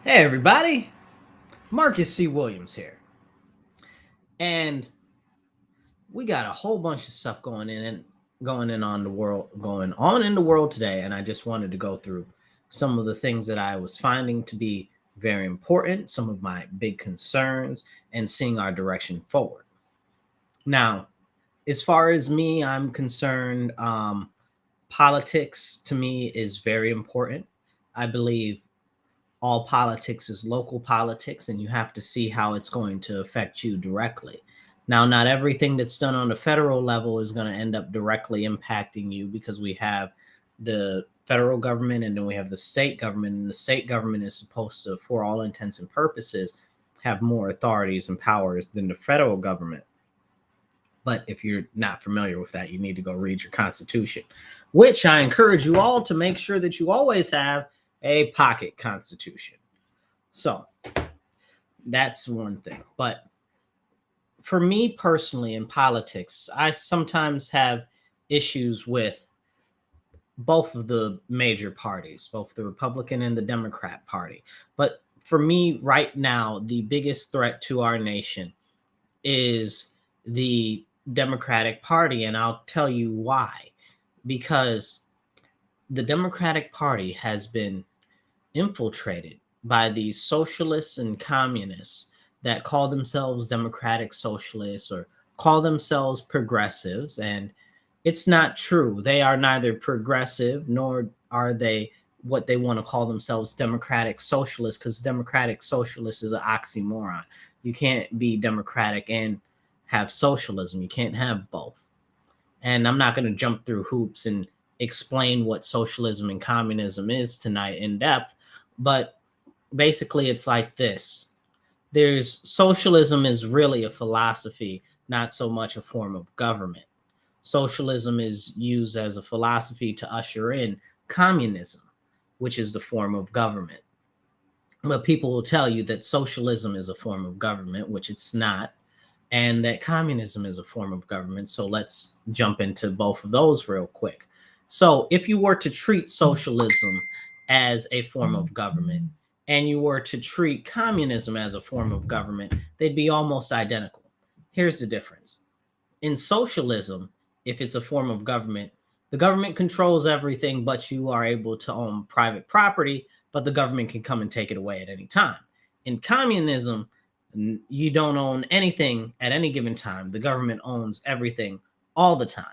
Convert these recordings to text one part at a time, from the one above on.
Hey everybody, Marcus C. Williams here. And we got a whole bunch of stuff going on in the world today, and I just wanted to go through some of the things that I was finding to be very important, some of my big concerns, and seeing our direction forward. Now, as far as me, I'm concerned, politics to me is very important. I believe all politics is local politics, and you have to see how it's going to affect you directly. Now, not everything that's done on the federal level is going to end up directly impacting you because we have the federal government and then we have the state government, and the state government is supposed to, for all intents and purposes, have more authorities and powers than the federal government. But if you're not familiar with that, you need to go read your constitution, which I encourage you all to make sure that you always have a pocket constitution. So that's one thing. But for me personally in politics, I sometimes have issues with both of the major parties, both the Republican and the Democrat Party. But for me right now, the biggest threat to our nation is the Democratic Party. And I'll tell you why. Because the Democratic Party has been infiltrated by these socialists and communists that call themselves democratic socialists or call themselves progressives. And it's not true. They are neither progressive nor are they what they want to call themselves, democratic socialists, because democratic socialist is an oxymoron. You can't be democratic and have socialism. You can't have both. And I'm not going to jump through hoops and explain what socialism and communism is tonight in depth, but basically it's like this. There's socialism is really a philosophy, not so much a form of government. Socialism is used as a philosophy to usher in communism, which is the form of government. But people will tell you that socialism is a form of government, which it's not, and that communism is a form of government. So let's jump into both of those real quick. So if you were to treat socialism as a form of government and you were to treat communism as a form of government, they'd be almost identical. Here's the difference. In socialism, if it's a form of government, the government controls everything, but you are able to own private property, but the government can come and take it away at any time. In communism, you don't own anything at any given time. The government owns everything all the time.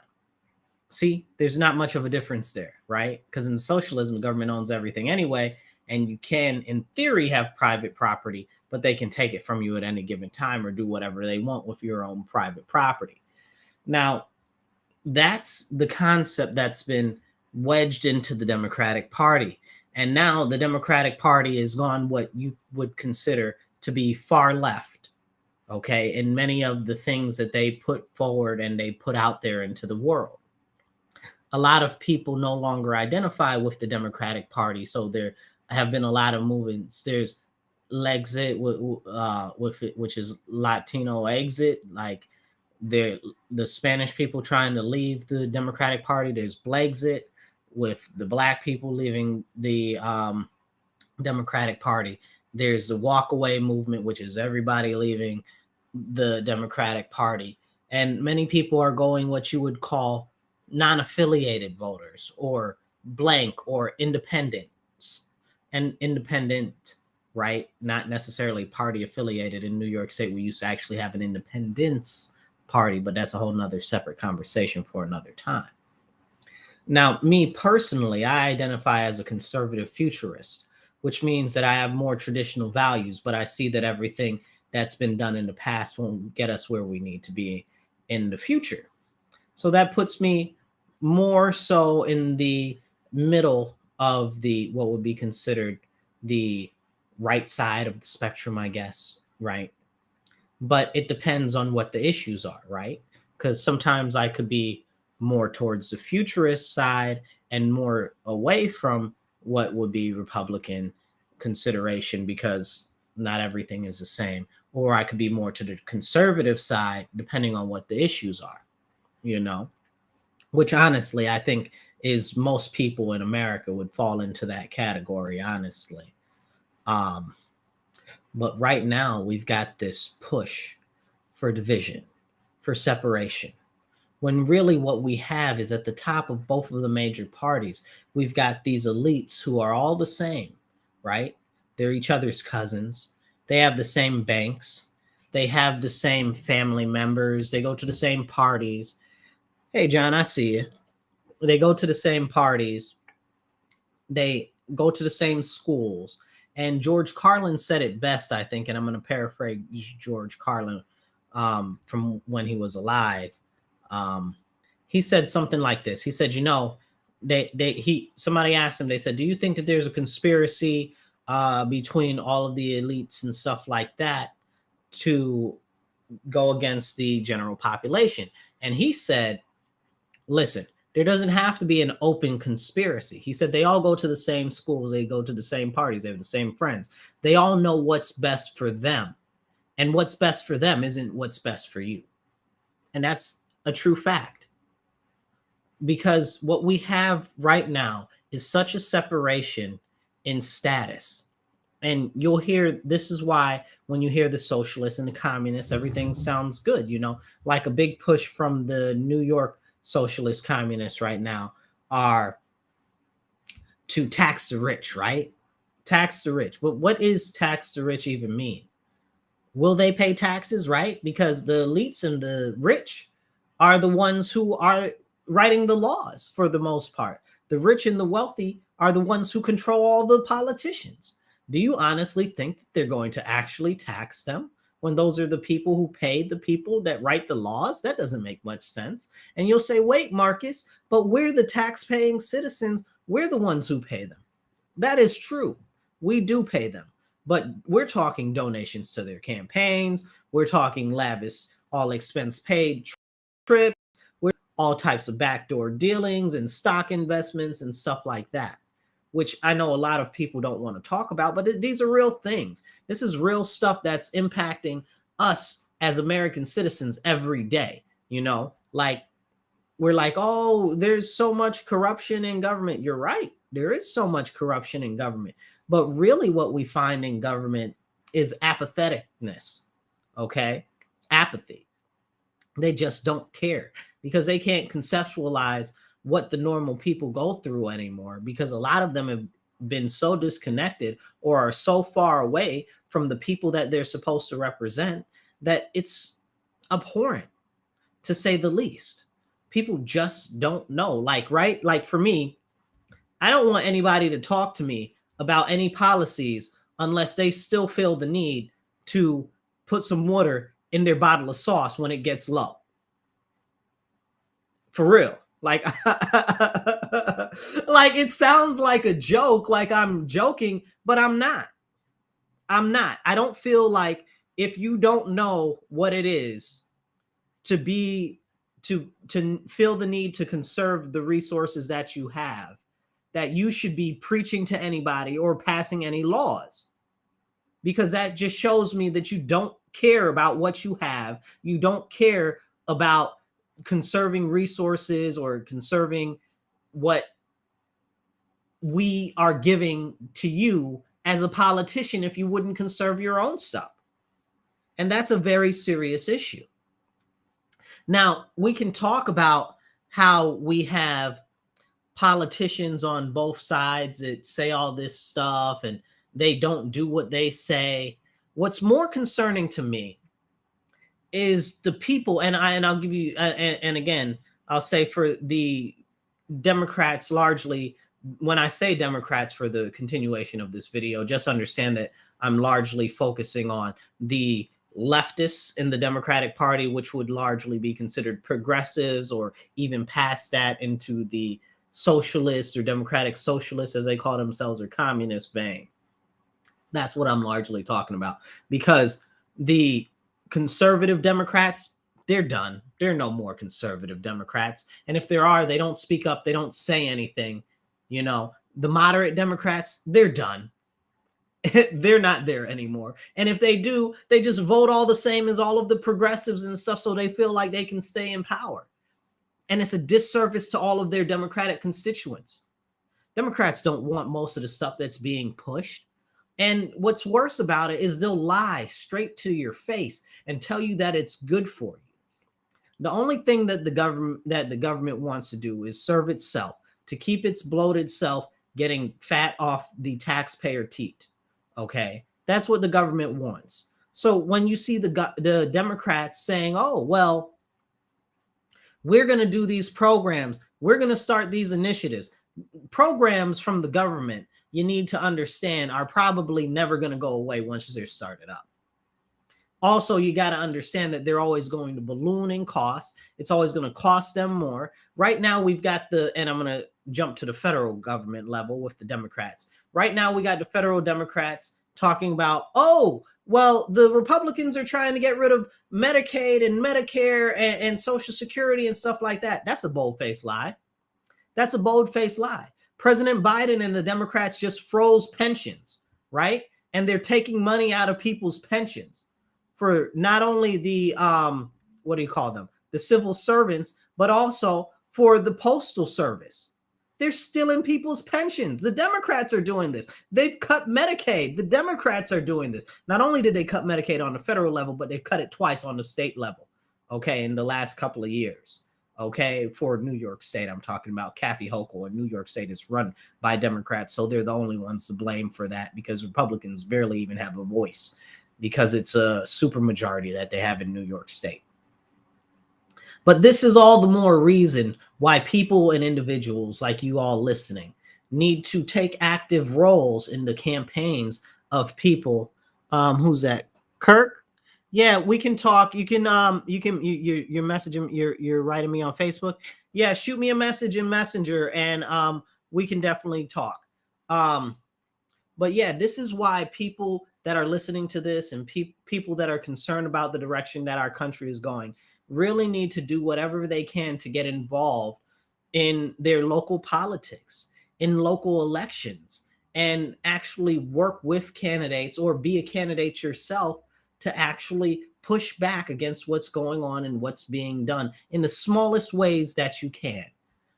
See, there's not much of a difference there, right? Because in socialism, the government owns everything anyway, and you can, in theory, have private property, but they can take it from you at any given time or do whatever they want with your own private property. Now, that's the concept that's been wedged into the Democratic Party. And now the Democratic Party has gone what you would consider to be far left, okay, in many of the things that they put forward and they put out there into the world. A lot of people no longer identify with the Democratic Party, so there have been a lot of movements. There's Lexit with it, which is Latino exit, like the Spanish people trying to leave the Democratic Party. There's Blexit with the black people leaving the Democratic Party. There's the walkaway movement, which is everybody leaving the Democratic Party. And many people are going what you would call non-affiliated voters or blank or independents. And independent, right? Not necessarily party affiliated. In New York State, we used to actually have an independence party, but that's a whole nother separate conversation for another time. Now, me personally, I identify as a conservative futurist, which means that I have more traditional values, but I see that everything that's been done in the past won't get us where we need to be in the future. So that puts me more so in the middle of the what would be considered the right side of the spectrum, I guess, right? But it depends on what the issues are, right? Because sometimes I could be more towards the futurist side and more away from what would be Republican consideration because not everything is the same. Or I could be more to the conservative side depending on what the issues are, you know, which honestly I think is most people in America would fall into that category, honestly. But right now, we've got this push for division, for separation. When really what we have is at the top of both of the major parties, we've got these elites who are all the same, right? They're each other's cousins. They have the same banks. They have the same family members. They go to the same parties. Hey, John, I see you. They go to the same parties. They go to the same schools. And George Carlin said it best, I think, and I'm going to paraphrase George Carlin from when he was alive. Um, he said something like this. He said, somebody asked him, they said, do you think that there's a conspiracy between all of the elites and stuff like that to go against the general population? And he said, listen, there doesn't have to be an open conspiracy. He said they all go to the same schools, they go to the same parties, they have the same friends. They all know what's best for them. And what's best for them isn't what's best for you. And that's a true fact. Because what we have right now is such a separation in status. And you'll hear, this is why when you hear the socialists and the communists, everything sounds good, like a big push from the New York socialist communists right now are to tax the rich, right? Tax the rich. But what is tax the rich even mean? Will they pay taxes, right? Because the elites and the rich are the ones who are writing the laws for the most part. The rich and the wealthy are the ones who control all the politicians. Do you honestly think that they're going to actually tax them when those are the people who pay the people that write the laws? That doesn't make much sense. And you'll say, wait, Marcus, but we're the tax-paying citizens. We're the ones who pay them. That is true. We do pay them. But we're talking donations to their campaigns. We're talking lavish, all expense paid trips. We're all types of backdoor dealings and stock investments and stuff like that, which I know a lot of people don't want to talk about, but these are real things. This is real stuff that's impacting us as American citizens every day. Like we're like, oh, there's so much corruption in government. You're right. There is so much corruption in government. But really what we find in government is apatheticness, okay? Apathy. They just don't care because they can't conceptualize what the normal people go through anymore, because a lot of them have been so disconnected or are so far away from the people that they're supposed to represent that it's abhorrent, to say the least. People just don't know. Right? Like for me, I don't want anybody to talk to me about any policies unless they still feel the need to put some water in their bottle of sauce when it gets low. For real. Like, like it sounds like a joke, like I'm joking, but I'm not. I don't feel like if you don't know what it is to feel the need to conserve the resources that you have, that you should be preaching to anybody or passing any laws, because that just shows me that you don't care about what you have. You don't care about conserving resources or conserving what we are giving to you as a politician if you wouldn't conserve your own stuff. And that's a very serious issue. Now, we can talk about how we have politicians on both sides that say all this stuff and they don't do what they say. What's more concerning to me is the people, and I'll give you, and again, I'll say for the Democrats largely, when I say Democrats for the continuation of this video, just understand that I'm largely focusing on the leftists in the Democratic Party, which would largely be considered progressives or even past that into the socialist or democratic socialists, as they call themselves, or communist vein. That's what I'm largely talking about, because the conservative Democrats, they're done. There are no more conservative Democrats. And if there are, they don't speak up. They don't say anything. The moderate Democrats, they're done. They're not there anymore. And if they do, they just vote all the same as all of the progressives and stuff, so they feel like they can stay in power. And it's a disservice to all of their Democratic constituents. Democrats don't want most of the stuff that's being pushed. And what's worse about it is they'll lie straight to your face and tell you that it's good for you. The only thing that the government wants to do is serve itself, to keep its bloated self getting fat off the taxpayer teat. Okay, that's what the government wants. So when you see the Democrats saying, "Oh, well, we're going to do these programs, we're going to start these initiatives," programs from the government, you need to understand, are probably never going to go away once they're started up. Also, you got to understand that they're always going to balloon in cost. It's always going to cost them more. Right now, we've got and I'm going to jump to the federal government level with the Democrats. Right now, we got the federal Democrats talking about, oh, well, the Republicans are trying to get rid of Medicaid and Medicare and Social Security and stuff like that. That's a bold-faced lie. That's a bold-faced lie. President Biden and the Democrats just froze pensions, right? And they're taking money out of people's pensions for not only the, what do you call them? The civil servants, but also for the postal service. They're stealing people's pensions. The Democrats are doing this. They've cut Medicaid. The Democrats are doing this. Not only did they cut Medicaid on the federal level, but they've cut it twice on the state level, okay, in the last couple of years. Okay, for New York State, I'm talking about Kathy Hochul, and New York State is run by Democrats, so they're the only ones to blame for that, because Republicans barely even have a voice, because it's a supermajority that they have in New York State. But this is all the more reason why people and individuals like you all listening need to take active roles in the campaigns of people. Who's that? Kirk? Yeah, we can talk. You can you're messaging, you're writing me on Facebook. Yeah, shoot me a message in Messenger, and we can definitely talk. But yeah, this is why people that are listening to this, and people that are concerned about the direction that our country is going, really need to do whatever they can to get involved in their local politics, in local elections, and actually work with candidates or be a candidate yourself to actually push back against what's going on and what's being done in the smallest ways that you can.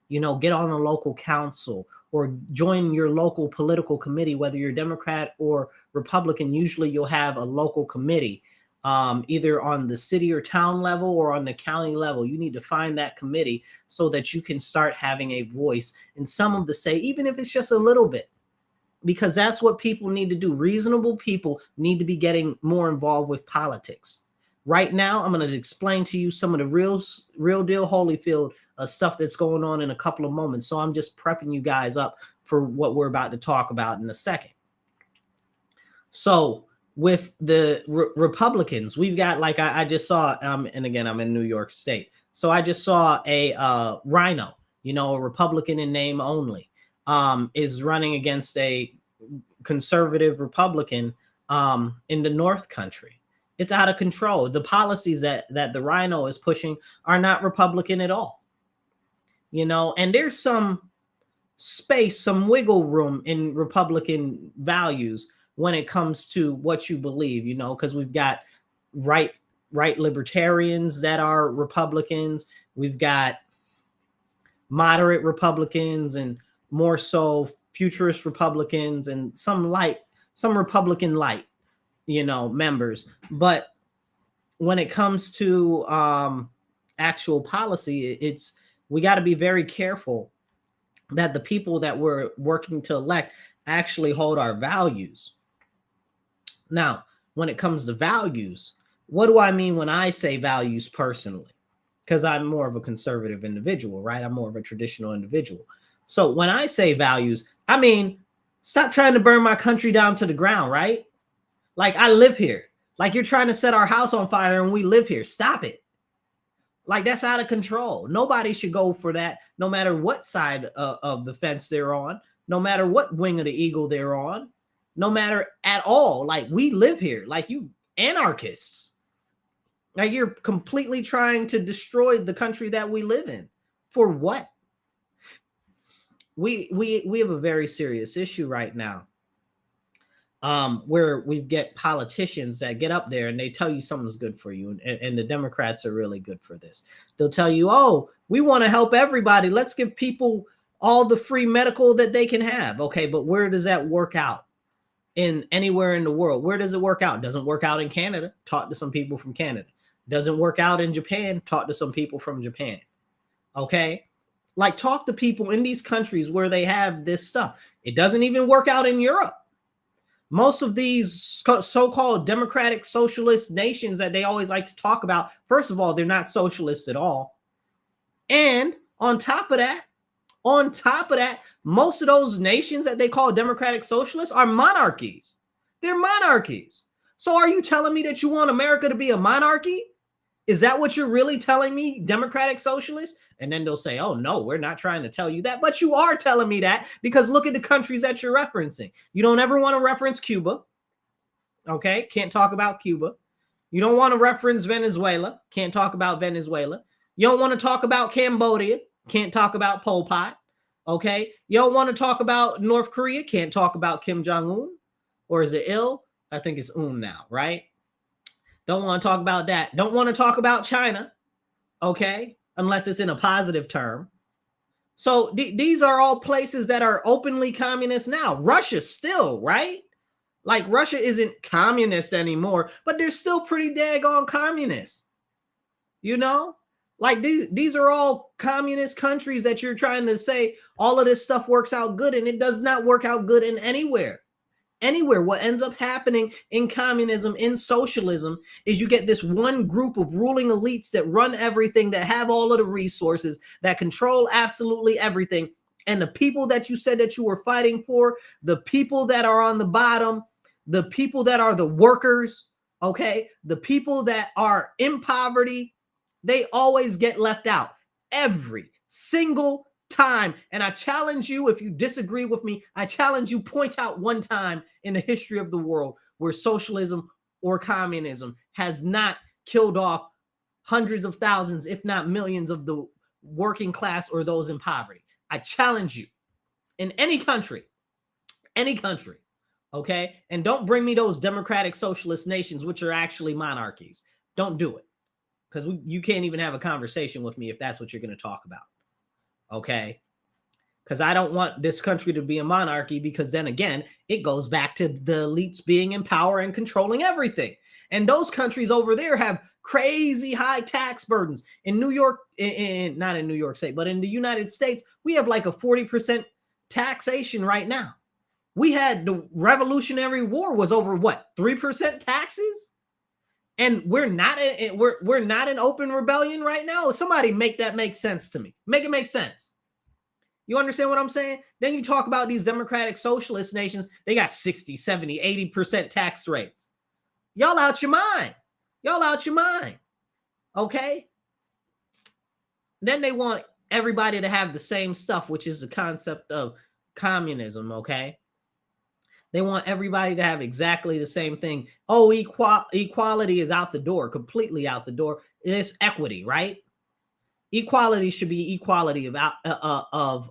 You know, get on a local council or join your local political committee, whether you're Democrat or Republican. Usually you'll have a local committee, either on the city or town level or on the county level. You need to find that committee so that you can start having a voice in some of the say, even if it's just a little bit, because that's what people need to do. Reasonable people need to be getting more involved with politics. Right now, I'm going to explain to you some of the real deal Holyfield stuff that's going on in a couple of moments. So I'm just prepping you guys up for what we're about to talk about in a second. So with the Republicans, we've got, like I just saw, and again, I'm in New York State. So I just saw a Rhino, you know, a Republican in name only, is running against a conservative Republican in the North Country. It's out of control. The policies that the Rhino is pushing are not Republican at all. You know, and there's some space, some wiggle room in Republican values when it comes to what you believe, you know, because we've got right libertarians that are Republicans. We've got moderate Republicans and more so futurist Republicans and some Republican light, you know, members. But when it comes to actual policy, we got to be very careful that the people that we're working to elect actually hold our values. Now, when it comes to values, what do I mean when I say values personally? Because I'm more of a conservative individual, right? I'm more of a traditional individual. So when I say values, I mean, stop trying to burn my country down to the ground, right? Like, I live here. Like, you're trying to set our house on fire and we live here. Stop it. Like, that's out of control. Nobody should go for that, no matter what side of the fence they're on, no matter what wing of the eagle they're on, no matter at all. Like, we live here. Like, you anarchists. Like, you're completely trying to destroy the country that we live in. For what? We have a very serious issue right now, where we get politicians that get up there and they tell you something's good for you. And the Democrats are really good for this. They'll tell you, oh, we want to help everybody. Let's give people all the free medical that they can have. Okay, but where does that work out? in anywhere in the world. Where does it work out? Doesn't work out in Canada. Talk to some people from Canada. Doesn't work out in Japan. Talk to some people from Japan. Okay? Like, talk to people in these countries where they have this stuff. It doesn't even work out in Europe. Most of these so-called democratic socialist nations that they always like to talk about, first of all, they're not socialist at all. And on top of that, most of those nations that they call democratic socialists are monarchies. They're monarchies. So are you telling me that you want America to be a monarchy? Is that what you're really telling me, democratic socialists? And then they'll say, oh, no, we're not trying to tell you that. But you are telling me that, because look at the countries that you're referencing. You don't ever want to reference Cuba. Okay, can't talk about Cuba. You don't want to reference Venezuela. Can't talk about Venezuela. You don't want to talk about Cambodia. Can't talk about Pol Pot. Okay, you don't want to talk about North Korea. Can't talk about Kim Jong-un. Or is it Il? I think it's now, right? Don't want to talk about that. Don't want to talk about China, okay? Unless it's in a positive term. So these are all places that are openly communist now. Russia still, right? Like, Russia isn't communist anymore, but they're still pretty daggone communist. You know? Like, these are all communist countries that you're trying to say all of this stuff works out good, and it does not work out good in anywhere. What ends up happening in communism, in socialism, is you get this one group of ruling elites that run everything, that have all of the resources, that control absolutely everything. And the people that you said that you were fighting for, the people that are on the bottom, the people that are the workers, okay, the people that are in poverty, they always get left out every single time. And I challenge you, if you disagree with me, I challenge you, point out one time in the history of the world where socialism or communism has not killed off hundreds of thousands, if not millions, of the working class or those in poverty. I challenge you, in any country, okay? And don't bring me those democratic socialist nations, which are actually monarchies. Don't do it, because you can't even have a conversation with me if that's what you're going to talk about. Okay, because I don't want this country to be a monarchy, because then again, it goes back to the elites being in power and controlling everything. And those countries over there have crazy high tax burdens. In New York, not in New York State, but in the United States, we have like a 40% taxation right now. We had the Revolutionary War was over what, 3% taxes? And we're not in open rebellion right now. Somebody make that make sense to me. Make it make sense. You understand what I'm saying? Then you talk about these democratic socialist nations. They got 60, 70, 80% tax rates. Y'all out your mind. Okay? Then they want everybody to have the same stuff, which is the concept of communism, okay? They want everybody to have exactly the same thing. Oh, equality is out the door, completely out the door. It's equity, right? Equality should be equality of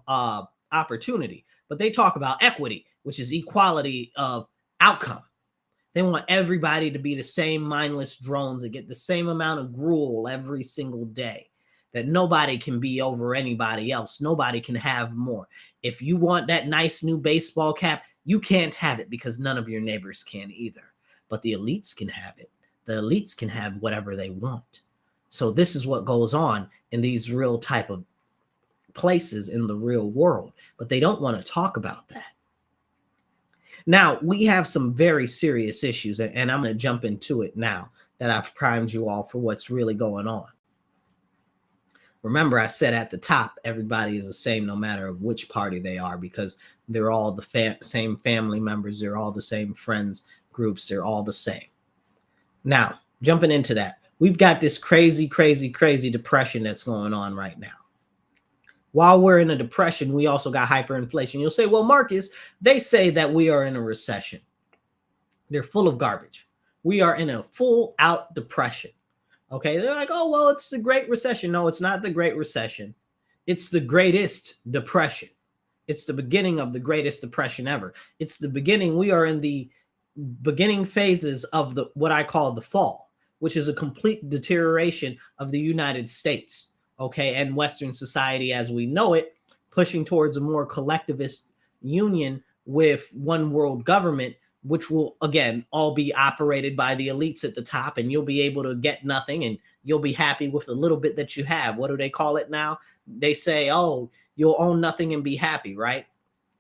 opportunity. But they talk about equity, which is equality of outcome. They want everybody to be the same mindless drones that get the same amount of gruel every single day, that nobody can be over anybody else. Nobody can have more. If you want that nice new baseball cap, you can't have it, because none of your neighbors can either. But the elites can have it. The elites can have whatever they want. So this is what goes on in these real type of places in the real world. But they don't want to talk about that. Now, we have some very serious issues, and I'm going to jump into it now that I've primed you all for what's really going on. Remember, I said at the top, everybody is the same no matter of which party they are, because they're all the same family members. They're all the same friends groups. They're all the same. Now, jumping into that, we've got this crazy depression that's going on right now. While we're in a depression, we also got hyperinflation. You'll say, well, Marcus, they say that we are in a recession. They're full of garbage. We are in a full out depression. Okay, they're like, oh, well, it's the Great Recession. No, it's not the Great Recession. It's the greatest depression. It's the beginning of the greatest depression ever. It's the beginning. We are in the beginning phases of what I call the fall, which is a complete deterioration of the United States, okay, and Western society as we know it, pushing towards a more collectivist union with one world government, which will again all be operated by the elites at the top, and you'll be able to get nothing, and you'll be happy with the little bit that you have. What do they call it now? They say, oh, you'll own nothing and be happy, right?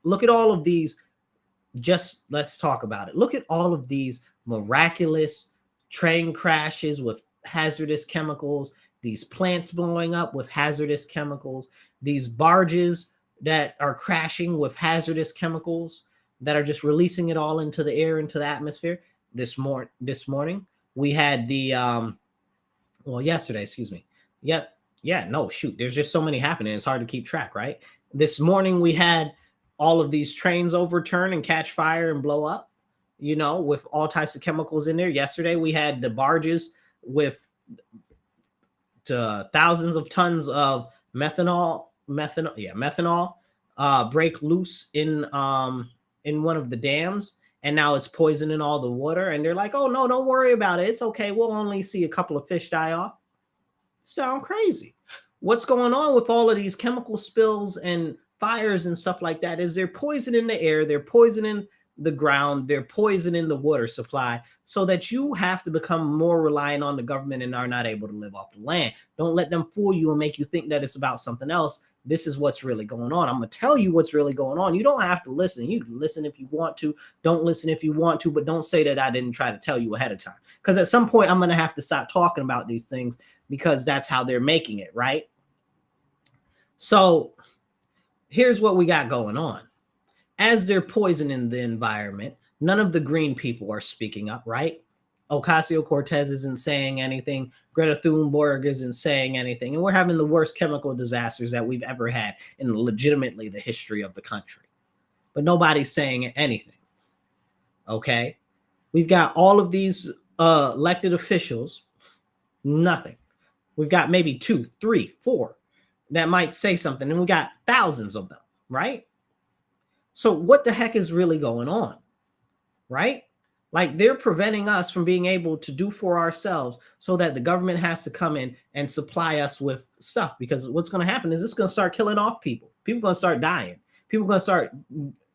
Look at all of these. Just let's talk about it. Look at all of these miraculous train crashes with hazardous chemicals, these plants blowing up with hazardous chemicals, these barges that are crashing with hazardous chemicals that are just releasing it all into the air, into the atmosphere. This morning we had the yesterday, excuse me. No, shoot. There's just so many happening. It's hard to keep track, right? This morning we had all of these trains overturn and catch fire and blow up, with all types of chemicals in there. Yesterday we had the barges with thousands of tons of methanol break loose in one of the dams, and now it's poisoning all the water. And they're like, oh no, don't worry about it, it's okay, we'll only see a couple of fish die off. Sound crazy. What's going on with all of these chemical spills and fires and stuff like that is they're poisoning the air, they're poisoning the ground, they're poisoning the water supply, so that you have to become more reliant on the government and are not able to live off the land. Don't let them fool you and make you think that it's about something else. This is what's really going on. I'm going to tell you what's really going on. You don't have to listen. You can listen if you want to. Don't listen if you want to, but don't say that I didn't try to tell you ahead of time. Because at some point, I'm going to have to stop talking about these things, because that's how they're making it, right? So here's what we got going on. As they're poisoning the environment, none of the green people are speaking up, right? Ocasio-Cortez isn't saying anything. Greta Thunberg isn't saying anything. And we're having the worst chemical disasters that we've ever had in legitimately the history of the country. But nobody's saying anything, okay? We've got all of these elected officials, nothing. We've got maybe 2, 3, 4 that might say something, and we got thousands of them, right? So what the heck is really going on, right? Like, they're preventing us from being able to do for ourselves, so that the government has to come in and supply us with stuff, because what's going to happen is it's going to start killing off people. People are going to start dying. People are going to start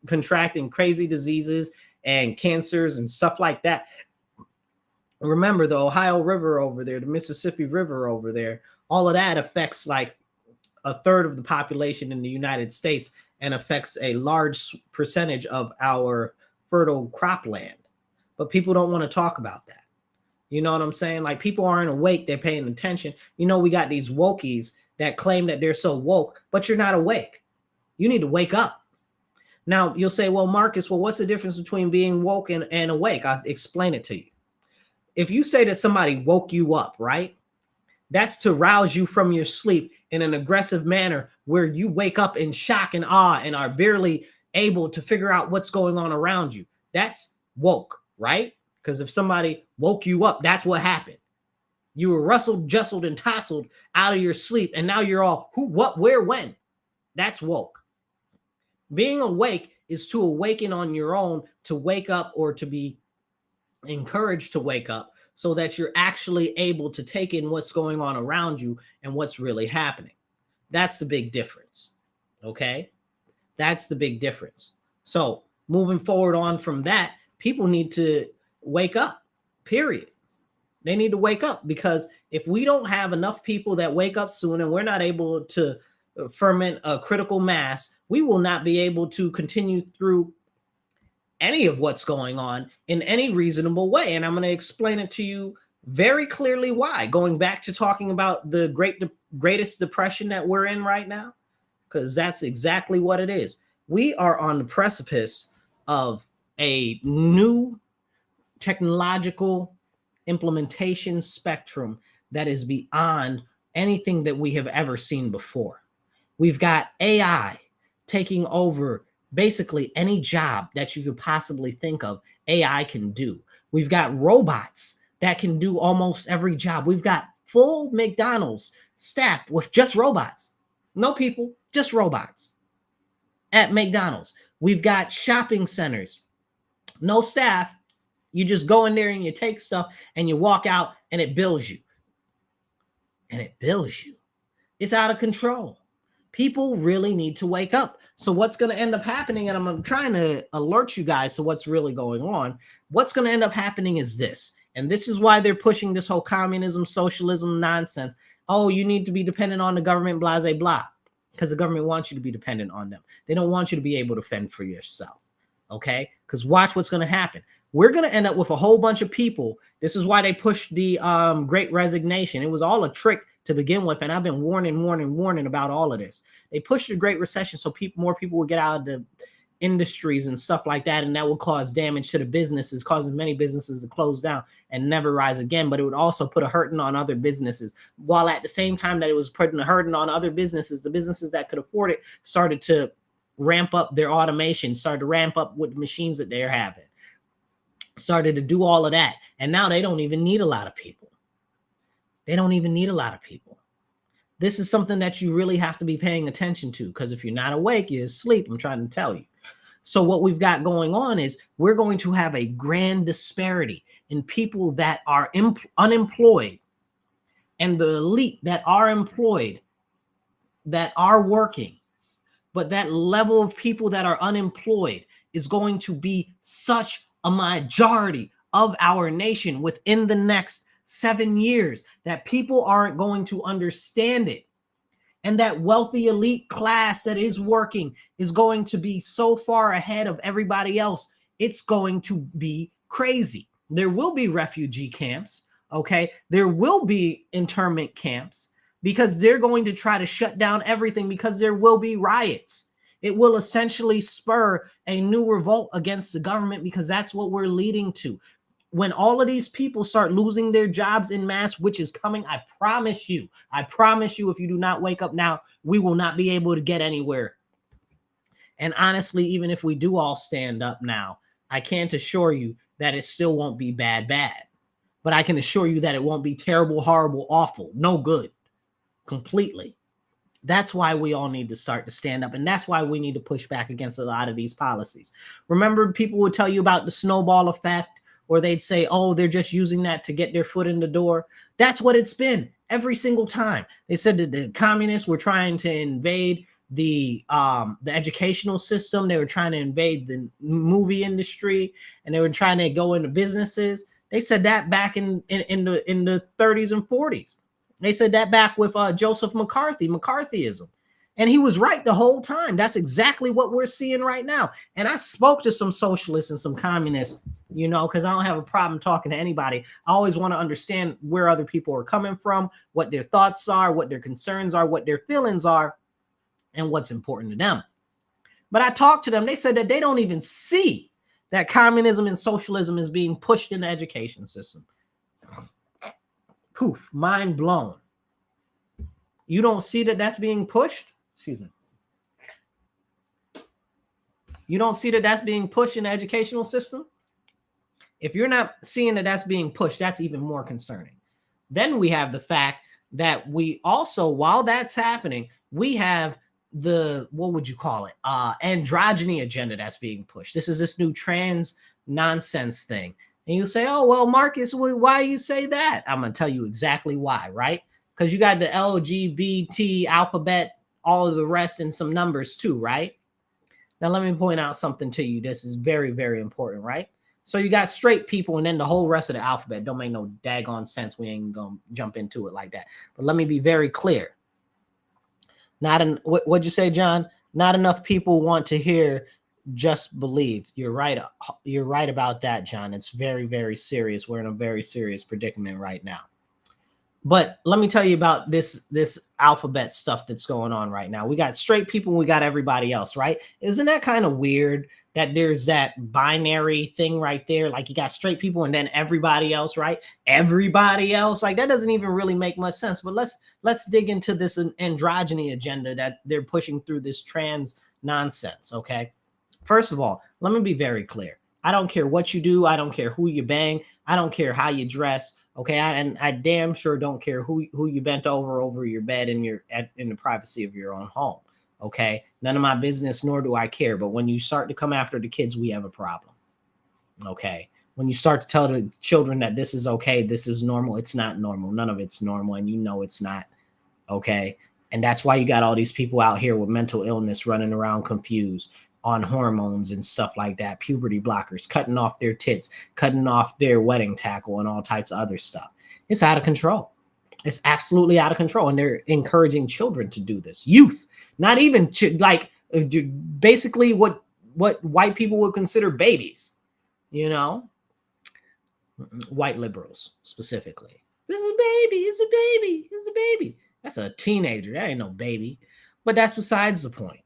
contracting crazy diseases and cancers and stuff like that. Remember, the Ohio River over there, the Mississippi River over there, all of that affects like a third of the population in the United States and affects a large percentage of our fertile cropland. But people don't want to talk about that. You know what I'm saying? Like, people aren't awake. They're paying attention. We got these wokies that claim that they're so woke, but you're not awake. You need to wake up. Now, you'll say, well, Marcus, what's the difference between being woke and awake? I'll explain it to you. If you say that somebody woke you up, right? That's to rouse you from your sleep in an aggressive manner, where you wake up in shock and awe and are barely able to figure out what's going on around you. That's woke, right? Because if somebody woke you up, that's what happened. You were rustled, jostled, and tousled out of your sleep, and now you're all who, what, where, when. That's woke. Being awake is to awaken on your own, to wake up, or to be encouraged to wake up, so that you're actually able to take in what's going on around you and what's really happening. That's the big difference, okay? That's the big difference. So moving forward on from that, people need to wake up, period. They need to wake up, because if we don't have enough people that wake up soon and we're not able to ferment a critical mass, we will not be able to continue through any of what's going on in any reasonable way. And I'm going to explain it to you very clearly why, going back to talking about the greatest depression that we're in right now, because that's exactly what it is. We are on the precipice of a new technological implementation spectrum that is beyond anything that we have ever seen before. We've got AI taking over basically any job that you could possibly think of. AI can do. We've got robots that can do almost every job. We've got full McDonald's staffed with just robots. No people, just robots at McDonald's. We've got shopping centers, no staff. You just go in there and you take stuff and you walk out and it bills you. And it bills you. It's out of control. People really need to wake up. So what's going to end up happening, and I'm trying to alert you guys to what's really going on. What's going to end up happening is this, and this is why they're pushing this whole communism, socialism nonsense. Oh, you need to be dependent on the government, blah, blah, blah, because the government wants you to be dependent on them. They don't want you to be able to fend for yourself, okay? Because watch what's going to happen. We're going to end up with a whole bunch of people. This is why they pushed the Great Resignation. It was all a trick to begin with, and I've been warning about all of this. They pushed the Great Recession so more people would get out of the industries and stuff like that, and that would cause damage to the businesses, causing many businesses to close down and never rise again. But it would also put a hurting on other businesses, while at the same time that it was putting a hurting on other businesses, the businesses that could afford it started to ramp up their automation, started to ramp up with the machines that they're having, started to do all of that, and now they don't even need a lot of people. They don't even need a lot of people. This is something that you really have to be paying attention to, because if you're not awake, you're asleep. I'm trying to tell you. So what we've got going on is we're going to have a grand disparity in people that are unemployed and the elite that are employed, that are working. But that level of people that are unemployed is going to be such a majority of our nation within the next 7 years that people aren't going to understand it. And that wealthy elite class that is working is going to be so far ahead of everybody else. It's going to be crazy. There will be refugee camps, okay? There will be internment camps, because they're going to try to shut down everything, because there will be riots. It will essentially spur a new revolt against the government, because that's what we're leading to. When all of these people start losing their jobs in mass, which is coming, I promise you, if you do not wake up now, we will not be able to get anywhere. And honestly, even if we do all stand up now, I can't assure you that it still won't be bad. But I can assure you that it won't be terrible, horrible, awful, no good, completely. That's why we all need to start to stand up. And that's why we need to push back against a lot of these policies. Remember, people would tell you about the snowball effect, or they'd say, oh, they're just using that to get their foot in the door. That's what it's been every single time. They said that the communists were trying to invade the educational system. They were trying to invade the movie industry, and they were trying to go into businesses. They said that back in the 30s and 40s. They said that back with Joseph McCarthy, McCarthyism. And he was right the whole time. That's exactly what we're seeing right now. And I spoke to some socialists and some communists, you know, because I don't have a problem talking to anybody. I always want to understand where other people are coming from, what their thoughts are, what their concerns are, what their feelings are, and what's important to them. But I talked to them. They said that they don't even see that communism and socialism is being pushed in the education system. Poof, mind blown. You don't see that that's being pushed? Excuse me. You don't see that that's being pushed in the educational system? If you're not seeing that that's being pushed, that's even more concerning. Then we have the fact that we also, while that's happening, we have the, what would you call it? Androgyny agenda that's being pushed. This is this new trans nonsense thing. And you say, oh, well, Marcus, why you say that? I'm going to tell you exactly why, right? Because you got the LGBT alphabet, all of the rest, and some numbers too, right? Now, let me point out something to you. This is very, very important, right? So you got straight people, and then the whole rest of the alphabet. Don't make no daggone sense. We ain't going to jump into it like that. But let me be very clear. What'd you say, John? Not enough people want to hear just believe. You're right. You're right about that, John. It's very, very serious. We're in a very serious predicament right now. But let me tell you about this alphabet stuff that's going on right now. We got straight people, and we got everybody else, right? Isn't that kind of weird that there's that binary thing right there? Like you got straight people and then everybody else, right? Everybody else. Like that doesn't even really make much sense. But let's dig into this androgyny agenda that they're pushing through this trans nonsense, okay? First of all, let me be very clear. I don't care what you do. I don't care who you bang. I don't care how you dress. Okay, and I damn sure don't care who you bent over your bed in the privacy of your own home. Okay, none of my business, nor do I care. But when you start to come after the kids, we have a problem. Okay, when you start to tell the children that this is okay, this is normal, it's not normal. None of it's normal, and you know it's not. Okay, And that's why you got all these people out here with mental illness running around confused on hormones and stuff like that, puberty blockers, cutting off their tits, cutting off their wedding tackle, and all types of other stuff. It's out of control. It's absolutely out of control. And they're encouraging children to do this. Youth, not even like basically what white people would consider babies, you know, white liberals specifically. This is a baby. It's a baby. It's a baby. That's a teenager. That ain't no baby. But that's besides the point.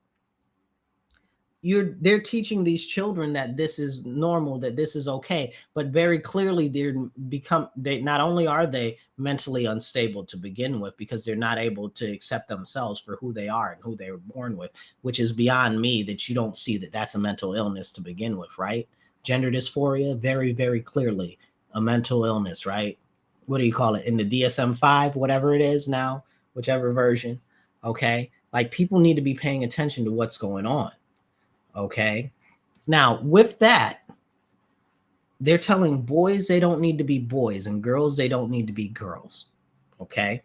They're teaching these children that this is normal, that this is okay, but very clearly they not only are they mentally unstable to begin with, because they're not able to accept themselves for who they are and who they were born with, which is beyond me that you don't see that that's a mental illness to begin with, right? Gender dysphoria, very, very clearly a mental illness, right? What do you call it in the DSM-5, whatever it is now, whichever version, okay? Like, people need to be paying attention to what's going on. Okay. Now, with that, they're telling boys they don't need to be boys and girls they don't need to be girls. Okay.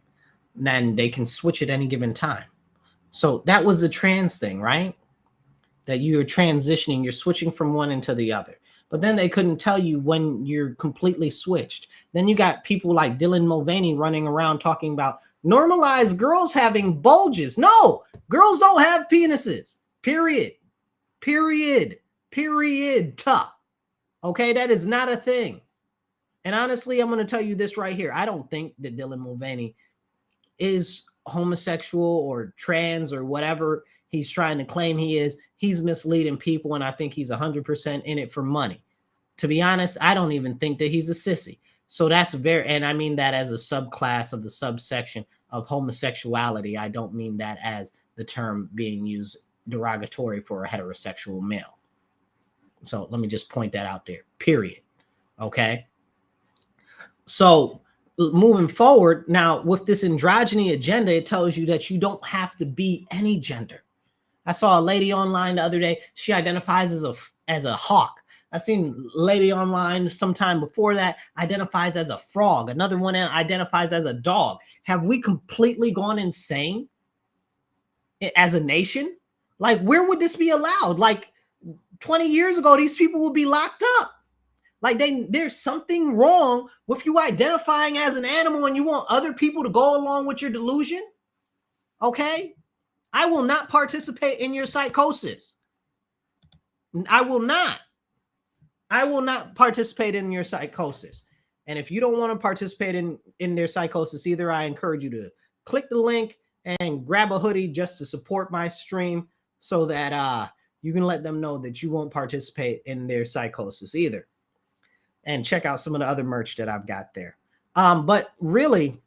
And then they can switch at any given time. So that was the trans thing, right? That you're transitioning, you're switching from one into the other. But then they couldn't tell you when you're completely switched. Then you got people like Dylan Mulvaney running around talking about normalize girls having bulges. No, girls don't have penises, period. Period. Okay, that is not a thing. And honestly, I'm going to tell you this right here. I don't think that Dylan Mulvaney is homosexual or trans or whatever he's trying to claim he is. He's misleading people, and I think he's 100% in it for money. To be honest, I don't even think that he's a sissy. So that's and I mean that as a subclass of the subsection of homosexuality. I don't mean that as the term being used derogatory for a heterosexual male. So let me just point that out there, period. Okay. So moving forward now with this androgyny agenda, it tells you that you don't have to be any gender. I saw a lady online the other day. She identifies as a hawk. I've seen a lady online sometime before that identifies as a frog. Another one identifies as a dog. Have we completely gone insane as a nation? Like, where would this be allowed? Like 20 years ago, these people would be locked up. Like, there's something wrong with you identifying as an animal and you want other people to go along with your delusion. Okay? I will not participate in your psychosis. I will not participate in your psychosis. And if you don't want to participate in their psychosis either, I encourage you to click the link and grab a hoodie just to support my stream, so that you can let them know that you won't participate in their psychosis either. And check out some of the other merch that I've got there. But really,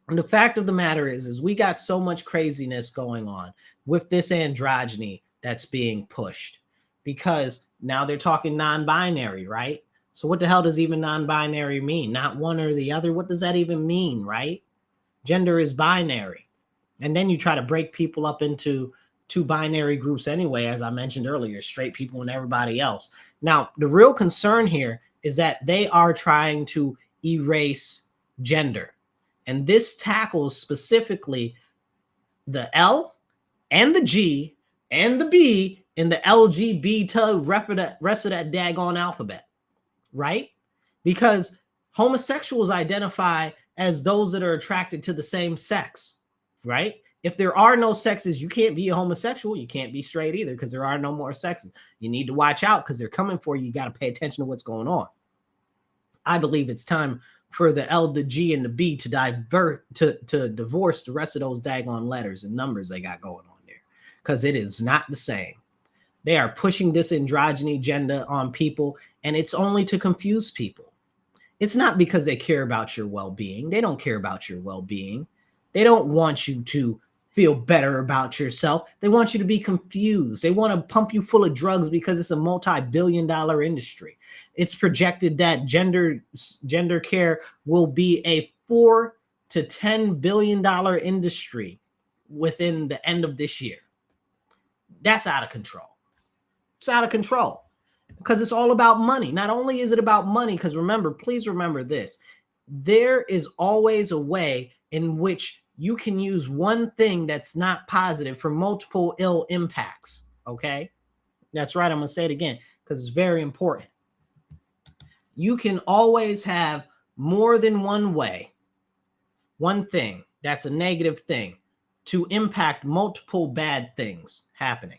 the fact of the matter is we got so much craziness going on with this androgyny that's being pushed, because now they're talking non-binary, right? So what the hell does even non-binary mean? Not one or the other. What does that even mean, right? Gender is binary. And then you try to break people up into two binary groups anyway, as I mentioned earlier, straight people and everybody else. Now, the real concern here is that they are trying to erase gender. And this tackles specifically the L and the G and the B in the LGBT rest of that daggone alphabet, right? Because homosexuals identify as those that are attracted to the same sex, right? If there are no sexes, you can't be a homosexual. You can't be straight either, because there are no more sexes. You need to watch out because they're coming for you. You got to pay attention to what's going on. I believe it's time for the L, the G, and the B to divorce the rest of those daggone letters and numbers they got going on there, because it is not the same. They are pushing this androgyny agenda on people, and it's only to confuse people. It's not because they care about your well-being. They don't care about your well-being. They don't want you to feel better about yourself. They want you to be confused. They want to pump you full of drugs because it's a multi-billion-dollar industry. It's projected that gender care will be a $4 to $10 billion industry within the end of this year. That's out of control. It's out of control because it's all about money. Not only is it about money, because remember, please remember this. There is always a way in which you can use one thing that's not positive for multiple ill impacts. Okay, that's right. I'm going to say it again because it's very important. You can always have more than one way, one thing that's a negative thing to impact multiple bad things happening.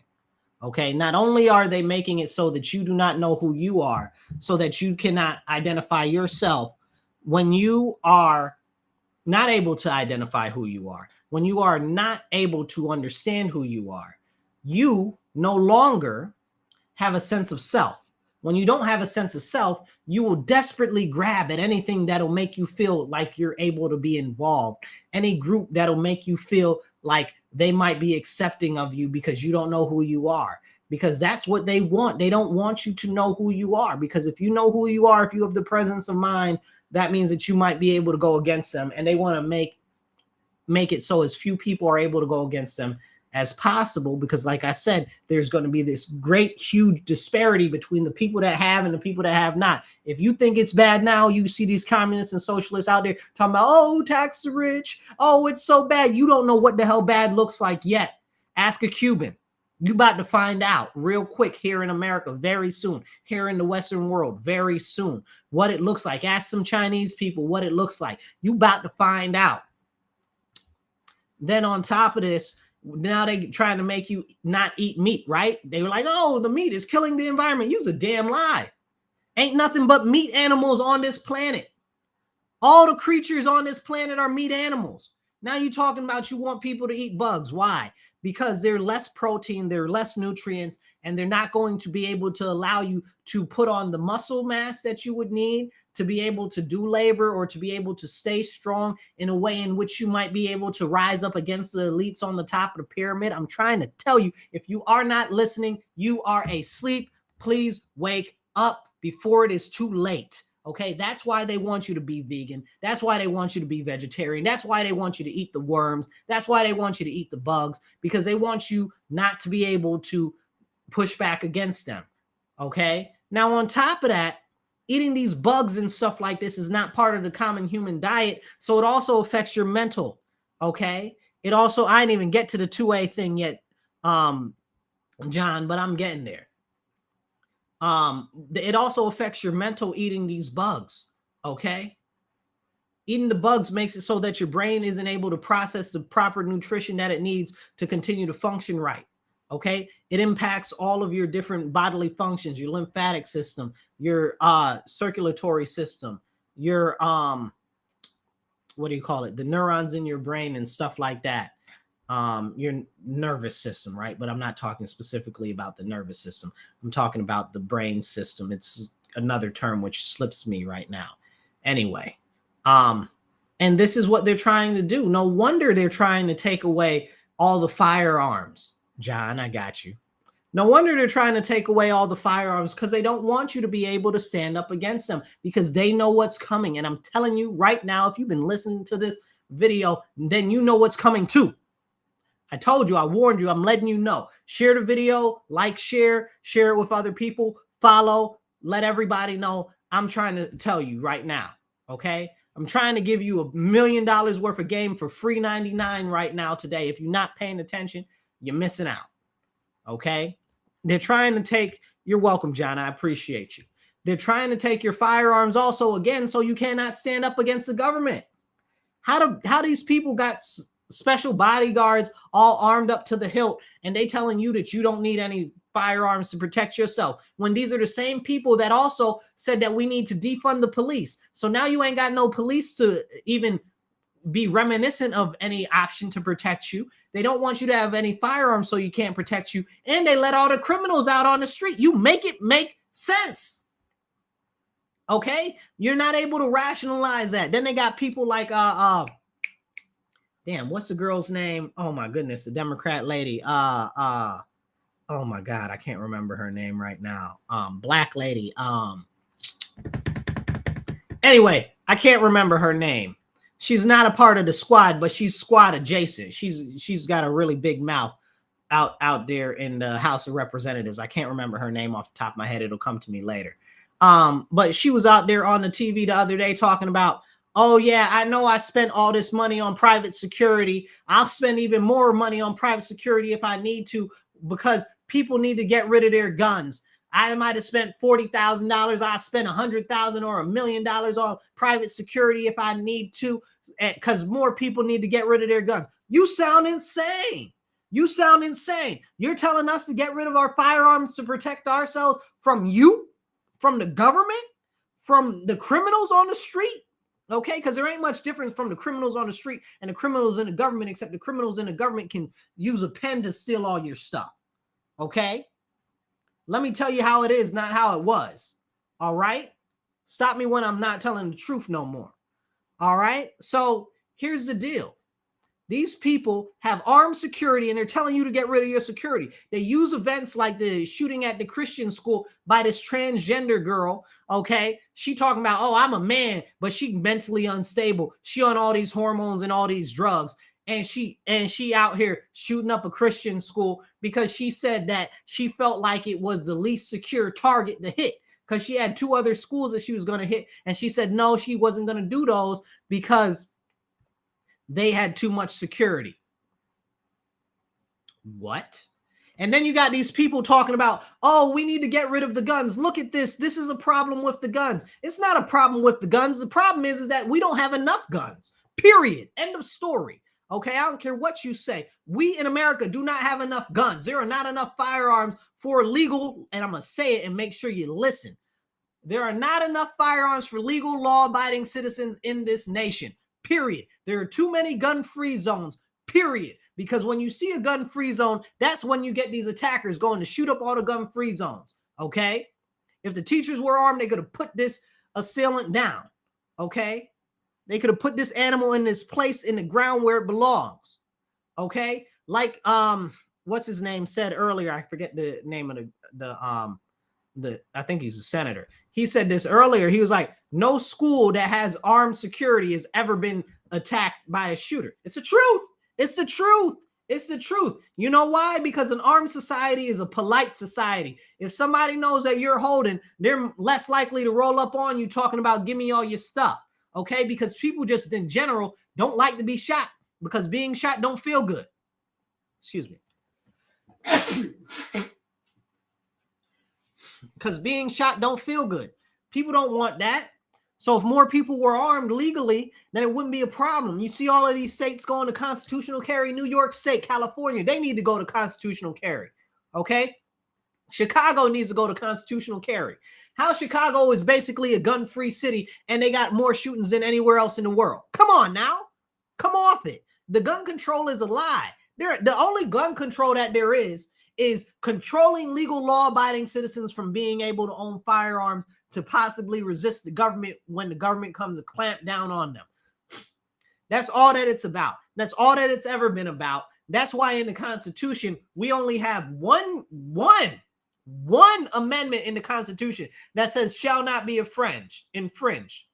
Okay, not only are they making it so that you do not know who you are, so that you cannot identify yourself when you are not able to identify who you are, when you are not able to understand who you no longer have a sense of self. When you don't have a sense of self, you will desperately grab at anything that'll make you feel like you're able to be involved, any group that'll make you feel like they might be accepting of you because you don't know who you are, because that's what they want. They don't want you to know who you are, because if you know who you are, if you have the presence of mind, that means that you might be able to go against them, and they want to make it so as few people are able to go against them as possible, because like I said, there's going to be this great huge disparity between the people that have and the people that have not. If you think it's bad now, you see these communists and socialists out there talking about, oh, tax the rich, oh, it's so bad. You don't know what the hell bad looks like yet. Ask a Cuban. You about to find out real quick here in America very soon, here in the Western world very soon, what it looks like. Ask some Chinese people what it looks like. You about to find out. Then on top of this, now they trying to make you not eat meat, right? They were like, oh, the meat is killing the environment. Use a damn lie. Ain't nothing but meat animals on this planet. All the creatures on this planet are meat animals. Now you're talking about you want people to eat bugs. Why? Because they're less protein, they're less nutrients, and they're not going to be able to allow you to put on the muscle mass that you would need to be able to do labor or to be able to stay strong in a way in which you might be able to rise up against the elites on the top of the pyramid. I'm trying to tell you, if you are not listening, you are asleep. Please wake up before it is too late. Okay, that's why they want you to be vegan. That's why they want you to be vegetarian. That's why they want you to eat the worms. That's why they want you to eat the bugs, because they want you not to be able to push back against them. Okay, now on top of that, eating these bugs and stuff like this is not part of the common human diet, so it also affects your mental. Okay, it also, I didn't even get to the 2A thing yet, John, but I'm getting there. It also affects your mental eating these bugs. Okay, eating the bugs makes it so that your brain isn't able to process the proper nutrition that it needs to continue to function right. Okay, it impacts all of your different bodily functions, your lymphatic system, your circulatory system, your what do you call it, the neurons in your brain and stuff like that, your nervous system, right? But I'm not talking specifically about the nervous system. I'm talking about the brain system. It's another term which slips me right now. Anyway, and this is what they're trying to do. No wonder they're trying to take away all the firearms. John, I got you. No wonder they're trying to take away all the firearms, because they don't want you to be able to stand up against them, because they know what's coming. And I'm telling you right now, if you've been listening to this video, then you know what's coming too. I told you, I warned you, I'm letting you know. Share the video, like, share it with other people, follow, let everybody know. I'm trying to tell you right now, okay? I'm trying to give you $1 million worth of game for free 99 right now today. If you're not paying attention, you're missing out. Okay, they're trying to take, you're welcome, John, I appreciate you. They're trying to take your firearms also again, so you cannot stand up against the government. How these people got special bodyguards all armed up to the hilt, and they telling you that you don't need any firearms to protect yourself, when these are the same people that also said that we need to defund the police. So now you ain't got no police to even be reminiscent of any option to protect you. They don't want you to have any firearms, so you can't protect you. And they let all the criminals out on the street. You make it make sense. Okay? You're not able to rationalize that. Then they got people like, damn, what's the girl's name? Oh my goodness, the Democrat lady. Oh my God, I can't remember her name right now. Black lady. Anyway, I can't remember her name. She's not a part of the squad, but she's squad adjacent. She's got a really big mouth out there in the House of Representatives. I can't remember her name off the top of my head. It'll come to me later. But she was out there on the TV the other day talking about Oh, yeah, I know I spent all this money on private security. I'll spend even more money on private security if I need to, because people need to get rid of their guns. I might have spent $40,000. I spent $100,000 or $1,000,000 on private security if I need to, because more people need to get rid of their guns. You sound insane. You sound insane. You're telling us to get rid of our firearms to protect ourselves from you, from the government, from the criminals on the street? Okay, because there ain't much difference from the criminals on the street and the criminals in the government, except the criminals in the government can use a pen to steal all your stuff. Okay? Let me tell you how it is, not how it was. All right? Stop me when I'm not telling the truth no more. All right? So here's the deal. These people have armed security and they're telling you to get rid of your security. They use events like the shooting at the Christian school by this transgender girl. Okay. She talking about, oh, I'm a man, but she mentally unstable. She on all these hormones and all these drugs. And she out here shooting up a Christian school because she said that she felt like it was the least secure target to hit, because she had 2 other schools that she was going to hit. And she said, no, she wasn't going to do those because they had too much security. What? And then you got these people talking about, oh, we need to get rid of the guns. Look at this. This is a problem with the guns. It's not a problem with the guns. The problem is that we don't have enough guns. Period. End of story. Okay, I don't care what you say. We in America do not have enough guns. There are not enough firearms for legal, and I'm going to say it and make sure you listen. There are not enough firearms for legal, law-abiding citizens in this nation. Period. There are too many gun-free zones. Period. Because when you see a gun-free zone, that's when you get these attackers going to shoot up all the gun-free zones. Okay? If the teachers were armed, they could have put this assailant down. Okay? They could have put this animal in this place in the ground where it belongs. Okay? Like what's his name said earlier. I forget the name of I think he's a senator. He said this earlier. He was like, no school that has armed security has ever been attacked by a shooter. It's the truth. It's the truth. It's the truth. You know why? Because an armed society is a polite society. If somebody knows that you're holding, they're less likely to roll up on you talking about, give me all your stuff. Okay? Because people just in general don't like to be shot, because being shot don't feel good. Excuse me. Because being shot don't feel good. People don't want that. So if more people were armed legally, then it wouldn't be a problem. You see all of these states going to constitutional carry. New York State, California, they need to go to constitutional carry. Okay? Chicago needs to go to constitutional carry. How Chicago is basically a gun-free city and they got more shootings than anywhere else in the world. Come on now. Come off it. The gun control is a lie. The only gun control that there is controlling legal law-abiding citizens from being able to own firearms to possibly resist the government when the government comes to clamp down on them. That's all that it's about. That's all that it's ever been about. That's why in the Constitution, we only have one amendment in the Constitution that says shall not be infringed.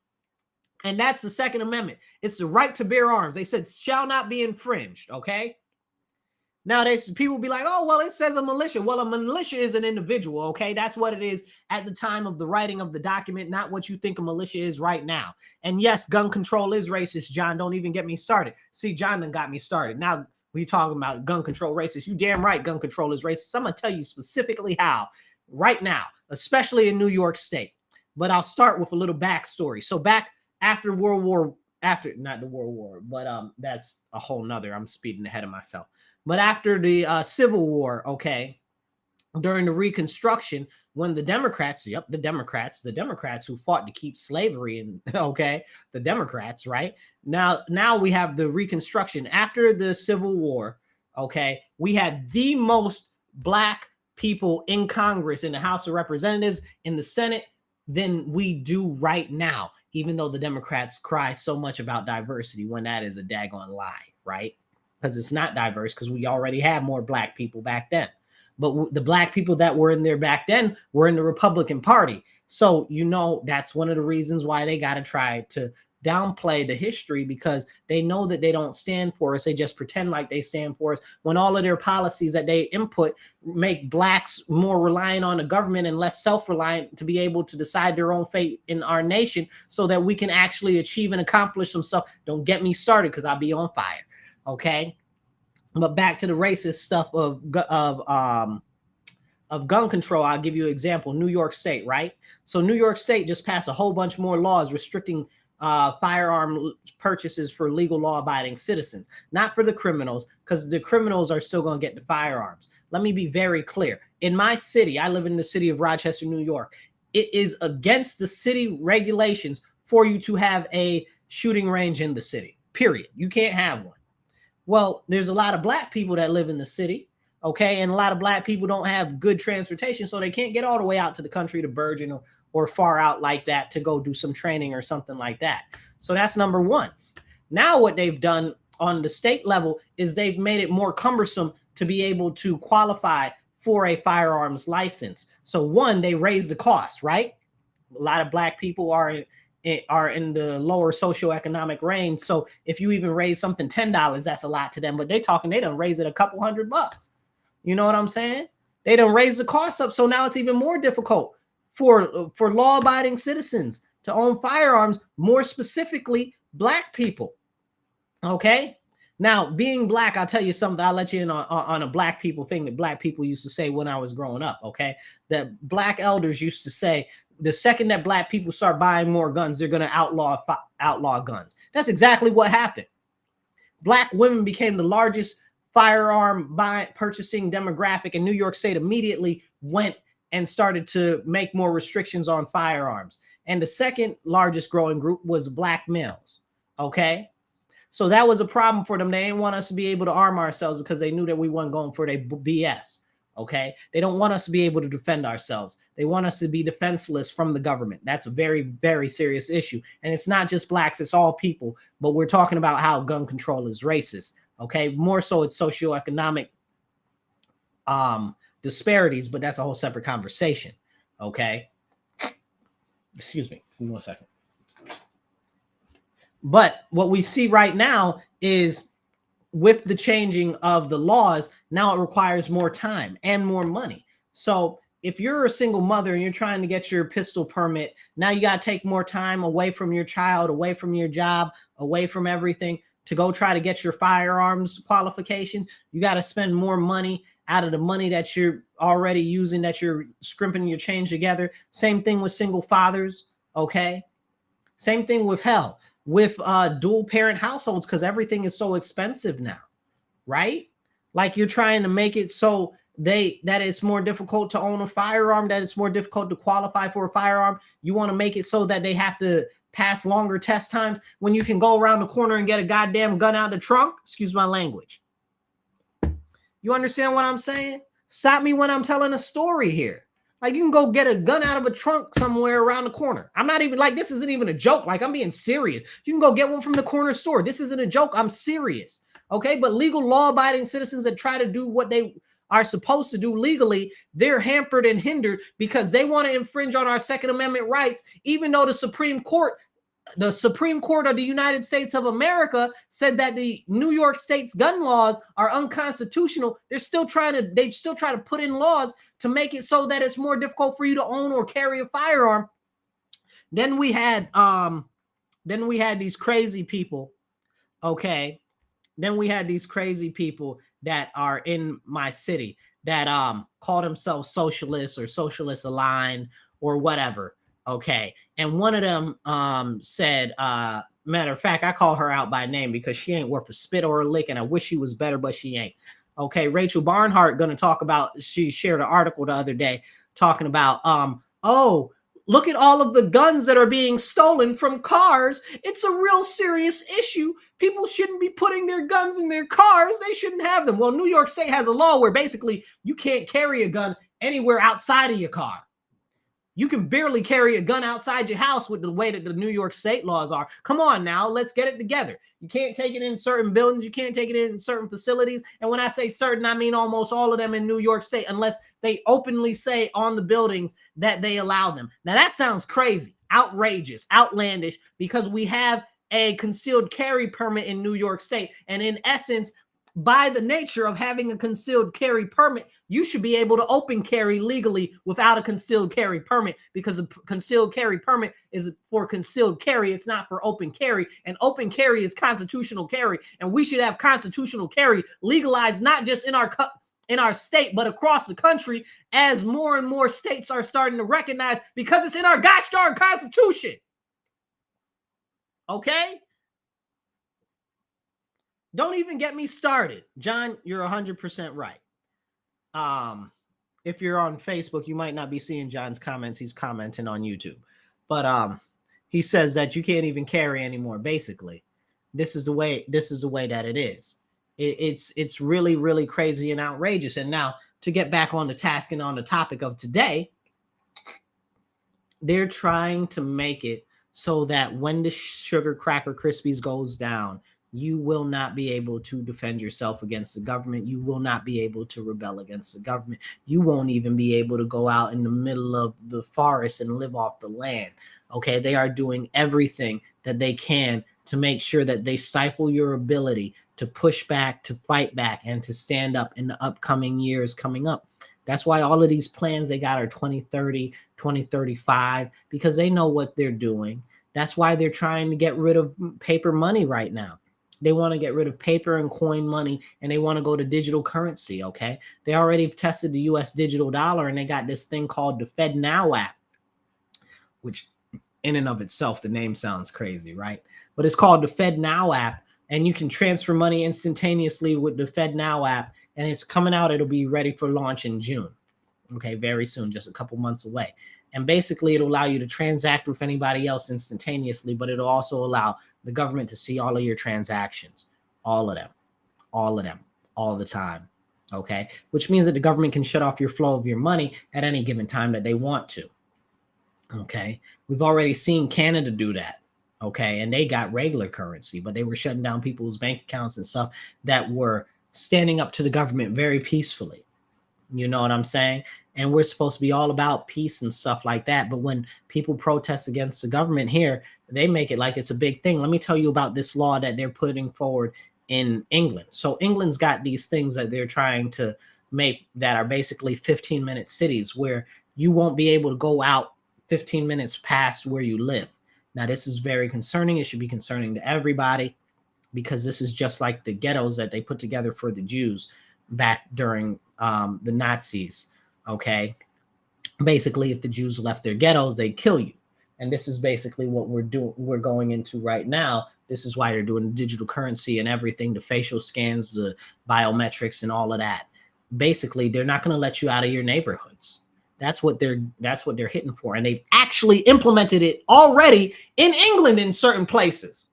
And that's the Second Amendment. It's the right to bear arms. They said shall not be infringed, okay? Now, people be like, oh, well, it says a militia. Well, a militia is an individual, okay? That's what it is at the time of the writing of the document, not what you think a militia is right now. And yes, gun control is racist, John. Don't even get me started. See, John done got me started. Now we talking about gun control racist. You damn right gun control is racist. I'm going to tell you specifically how right now, especially in New York State. But I'll start with a little backstory. So back after not the World War, but that's a whole nother. I'm speeding ahead of myself. But after the Civil War, okay, during the Reconstruction, when the Democrats who fought to keep slavery in, okay, the Democrats, right? Now we have the Reconstruction. After the Civil War, okay, we had the most black people in Congress, in the House of Representatives, in the Senate, than we do right now, even though the Democrats cry so much about diversity when that is a daggone lie, right? Because it's not diverse, because we already had more black people back then. But the black people that were in there back then were in the Republican Party. So, that's one of the reasons why they got to try to downplay the history because they know that they don't stand for us. They just pretend like they stand for us when all of their policies that they input make blacks more reliant on the government and less self-reliant to be able to decide their own fate in our nation so that we can actually achieve and accomplish some stuff. Don't get me started because I'll be on fire. Okay. But back to the racist stuff of gun control, I'll give you an example. New York State, right? So New York State just passed a whole bunch more laws restricting firearm purchases for legal law-abiding citizens, not for the criminals, because the criminals are still going to get the firearms. Let me be very clear. In my city, I live in the city of Rochester, New York. It is against the city regulations for you to have a shooting range in the city, period. You can't have one. Well, there's a lot of black people that live in the city, okay? And a lot of black people don't have good transportation, so they can't get all the way out to the country to Bergen or far out like that to go do some training or something like that. So that's number one. Now what they've done on the state level is they've made it more cumbersome to be able to qualify for a firearms license. So one, they raise the cost, right? A lot of black people are in the lower socioeconomic range. So if you even raise something $10, that's a lot to them. But they done raise it a couple $100. You know what I'm saying? They done raise the cost up. So now it's even more difficult for law-abiding citizens to own firearms, more specifically black people. Okay. Now, being black, I'll tell you something. I'll let you in on a black people thing that black people used to say when I was growing up. Okay. That black elders used to say, the second that black people start buying more guns, they're going to outlaw guns. That's exactly what happened. Black women became the largest firearm purchasing demographic, and New York State immediately went and started to make more restrictions on firearms. And the second largest growing group was black males. Okay. So that was a problem for them. They didn't want us to be able to arm ourselves because they knew that we weren't going for their BS. Okay. They don't want us to be able to defend ourselves. They want us to be defenseless from the government. That's a very, very serious issue. And it's not just blacks, it's all people. But we're talking about how gun control is racist. Okay. More so it's socioeconomic disparities, but that's a whole separate conversation. Okay. Excuse me. Give me 1 second. But what we see right now is with the changing of the laws, now it requires more time and more money. So if you're a single mother and you're trying to get your pistol permit, now you got to take more time away from your child, away from your job, away from everything to go try to get your firearms qualification. You got to spend more money out of the money that you're already using, that you're scrimping your change together. Same thing with single fathers. Okay. Same thing with dual parent households, because everything is so expensive now, right? Like you're trying to make it so that it's more difficult to own a firearm, that it's more difficult to qualify for a firearm. You want to make it so that they have to pass longer test times when you can go around the corner and get a goddamn gun out of the trunk. Excuse my language. You understand what I'm saying? Stop me when I'm telling a story here. Like you can go get a gun out of a trunk somewhere around the corner. I'm not even like, this isn't even a joke. Like I'm being serious. You can go get one from the corner store. This isn't a joke. I'm serious. Okay. But legal law-abiding citizens that try to do what they are supposed to do legally, they're hampered and hindered because they want to infringe on our Second Amendment rights, even though the Supreme Court of the United States of America said that the New York State's gun laws are unconstitutional. They still try to put in laws to make it so that it's more difficult for you to own or carry a firearm. Then we had these crazy people. Okay. Then we had these crazy people that are in my city that call themselves socialists or socialist aligned or whatever. Okay. And one of them said, matter of fact, I call her out by name because she ain't worth a spit or a lick, and I wish she was better, but she ain't. Okay, Rachel Barnhart going to talk about, she shared an article the other day talking about, oh, look at all of the guns that are being stolen from cars. It's a real serious issue. People shouldn't be putting their guns in their cars. They shouldn't have them. Well, New York State has a law where basically you can't carry a gun anywhere outside of your car. You can barely carry a gun outside your house with the way that the New York State laws are. Come on now, let's get it together. You can't take it in certain buildings. You can't take it in certain facilities. And when I say certain, I mean almost all of them in New York State, unless they openly say on the buildings that they allow them. Now that sounds crazy, outrageous, outlandish, because we have a concealed carry permit in New York State. And in essence, by the nature of having a concealed carry permit, you should be able to open carry legally without a concealed carry permit, because a concealed carry permit is for concealed carry. It's not for open carry. And open carry is constitutional carry. And we should have constitutional carry legalized, not just in our state, but across the country, as more and more states are starting to recognize, because it's in our gosh darn Constitution. Okay? Don't even get me started. John, you're 100% right. If you're on Facebook, you might not be seeing John's comments. He's commenting on YouTube. But he says that you can't even carry anymore, basically. This is the way that it is. It's really, really crazy and outrageous. And now, to get back on the task and on the topic of today, they're trying to make it so that when the sugar cracker Krispies goes down, you will not be able to defend yourself against the government. You will not be able to rebel against the government. You won't even be able to go out in the middle of the forest and live off the land. Okay, they are doing everything that they can to make sure that they stifle your ability to push back, to fight back, and to stand up in the upcoming years coming up. That's why all of these plans they got are 2030, 2035, because they know what they're doing. That's why they're trying to get rid of paper money right now. They want to get rid of paper and coin money, and they want to go to digital currency, okay? They already tested the U.S. digital dollar, and they got this thing called the Fed Now app, which in and of itself, the name sounds crazy, right? But it's called the Fed Now app, and you can transfer money instantaneously with the Fed Now app, and it's coming out. It'll be ready for launch in June, okay? Very soon, just a couple months away. And basically, it'll allow you to transact with anybody else instantaneously, but it'll also allow the government to see all of your transactions, all of them, all the time, okay? Which means that the government can shut off your flow of your money at any given time that they want to, okay? We've already seen Canada do that, okay? And they got regular currency, but they were shutting down people's bank accounts and stuff that were standing up to the government very peacefully. You know what I'm saying? And we're supposed to be all about peace and stuff like that. But when people protest against the government here, they make it like it's a big thing. Let me tell you about this law that they're putting forward in England. So England's got these things that they're trying to make that are basically 15-minute cities where you won't be able to go out 15 minutes past where you live. Now, this is very concerning. It should be concerning to everybody, because this is just like the ghettos that they put together for the Jews back during the Nazis. Okay, basically, if the Jews left their ghettos, they'd kill you. And this is basically what we're going into right now. This is why they're doing digital currency and everything, the facial scans, the biometrics, and all of that. Basically, they're not going to let you out of your neighborhoods. That's what they're hitting for. And they've actually implemented it already in England in certain places.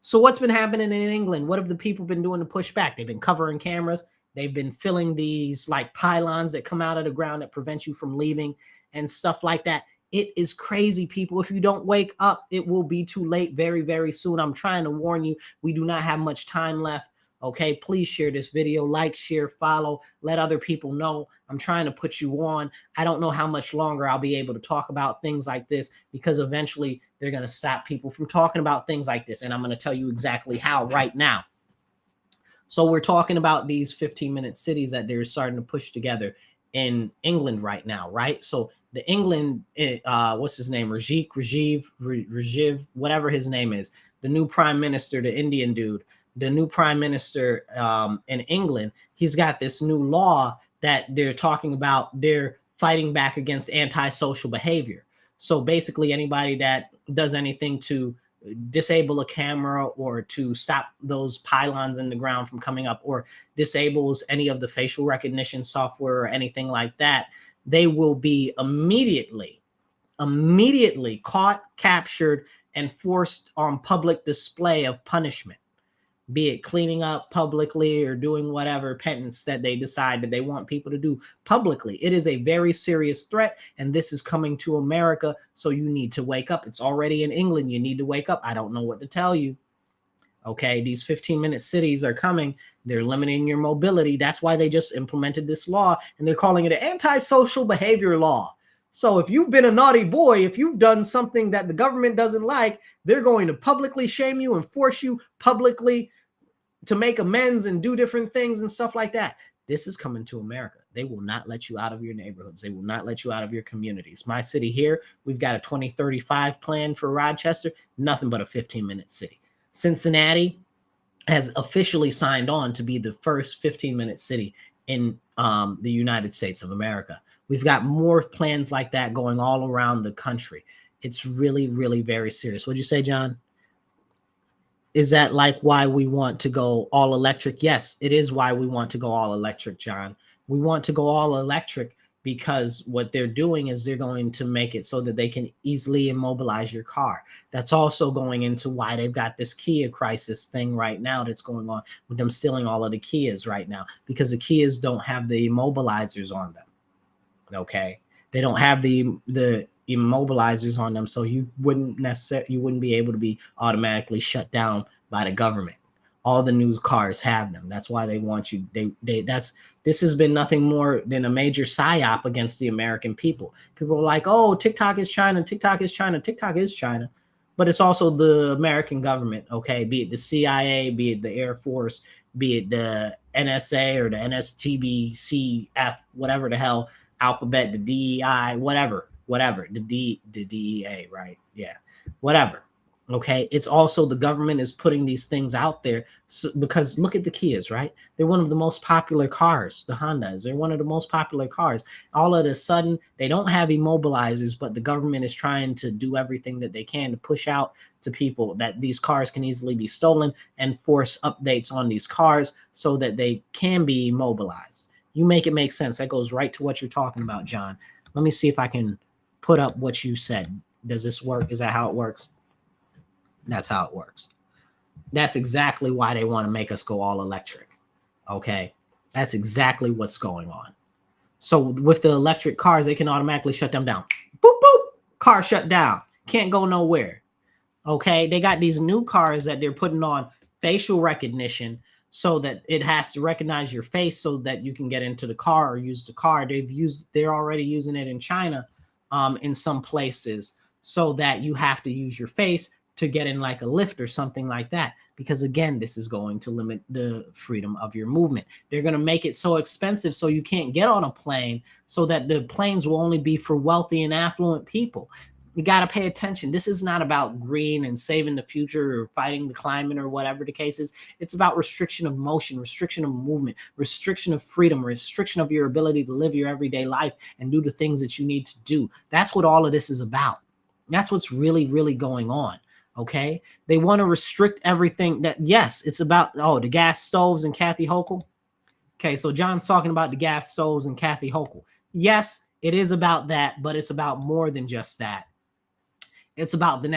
So what's been happening in England? What have the people been doing to push back? They've been covering cameras. They've been filling these like pylons that come out of the ground that prevent you from leaving and stuff like that. It is crazy, people. If you don't wake up, it will be too late very, very soon. I'm trying to warn you. We do not have much time left. Okay, please share this video, like, share, follow, let other people know. I'm trying to put you on. I don't know how much longer I'll be able to talk about things like this, because eventually they're going to stop people from talking about things like this. And I'm going to tell you exactly how right now. So we're talking about these 15-minute cities that they're starting to push together in England right now, right? So the England, what's his name? Rajiv, whatever his name is, the new prime minister, the Indian dude, the new prime minister in England, he's got this new law that they're talking about. They're fighting back against antisocial behavior. So basically anybody that does anything to disable a camera or to stop those pylons in the ground from coming up, or disables any of the facial recognition software or anything like that, they will be immediately caught, captured, and forced on public display of punishment, be it cleaning up publicly or doing whatever penance that they decide that they want people to do publicly. It is a very serious threat, and this is coming to America, so you need to wake up. It's already in England. You need to wake up. I don't know what to tell you. Okay, these 15-minute cities are coming. They're limiting your mobility. That's why they just implemented this law, and they're calling it an antisocial behavior law. So if you've been a naughty boy, if you've done something that the government doesn't like, they're going to publicly shame you and force you publicly to make amends and do different things and stuff like that. This is coming to America. They will not let you out of your neighborhoods. They will not let you out of your communities. My city here, we've got a 2035 plan for Rochester, nothing but a 15-minute city. Cincinnati has officially signed on to be the first 15-minute city in the United States of America. We've got more plans like that going all around the country. It's really, really very serious. What'd you say, John? Is that like why we want to go all electric? Yes, it is why we want to go all electric, John. We want to go all electric because what they're doing is they're going to make it so that they can easily immobilize your car. That's also going into why they've got this Kia crisis thing right now that's going on with them stealing all of the Kias right now, because the Kias don't have the immobilizers on them. Okay, they don't have the immobilizers on them, so you wouldn't be able to be automatically shut down by the government. All the new cars have them. That's why they want you. This has been nothing more than a major psyop against the American people. People are like, oh, TikTok is China, TikTok is China, TikTok is China, but it's also the American government. Okay, be it the CIA, be it the Air Force, be it the NSA or the NSTBCF, whatever the hell alphabet, the DEI, whatever, the DEA, right? Yeah, whatever. Okay, it's also the government is putting these things out there because look at the Kias, right? They're one of the most popular cars. The Hondas, they're one of the most popular cars. All of a sudden, they don't have immobilizers, but the government is trying to do everything that they can to push out to people that these cars can easily be stolen and force updates on these cars so that they can be immobilized. You make it make sense. That goes right to what you're talking about, John. Let me see if I can put up what you said. Does this work? Is that how it works? That's how it works. That's exactly why they want to make us go all electric. Okay. That's exactly what's going on. So with the electric cars, they can automatically shut them down. Boop, boop. Car shut down. Can't go nowhere. Okay. They got these new cars that they're putting on facial recognition so that it has to recognize your face so that you can get into the car or use the car. They're already using it in China in some places so that you have to use your face to get in like a lift or something like that. Because again, this is going to limit the freedom of your movement. They're going to make it so expensive so you can't get on a plane so that the planes will only be for wealthy and affluent people. You got to pay attention. This is not about green and saving the future or fighting the climate or whatever the case is. It's about restriction of motion, restriction of movement, restriction of freedom, restriction of your ability to live your everyday life and do the things that you need to do. That's what all of this is about. That's what's really, really going on. Okay. They want to restrict everything that, yes, it's about, the gas stoves and Kathy Hochul. Okay. So John's talking about the gas stoves and Kathy Hochul. Yes, it is about that, but it's about more than just that. It's about the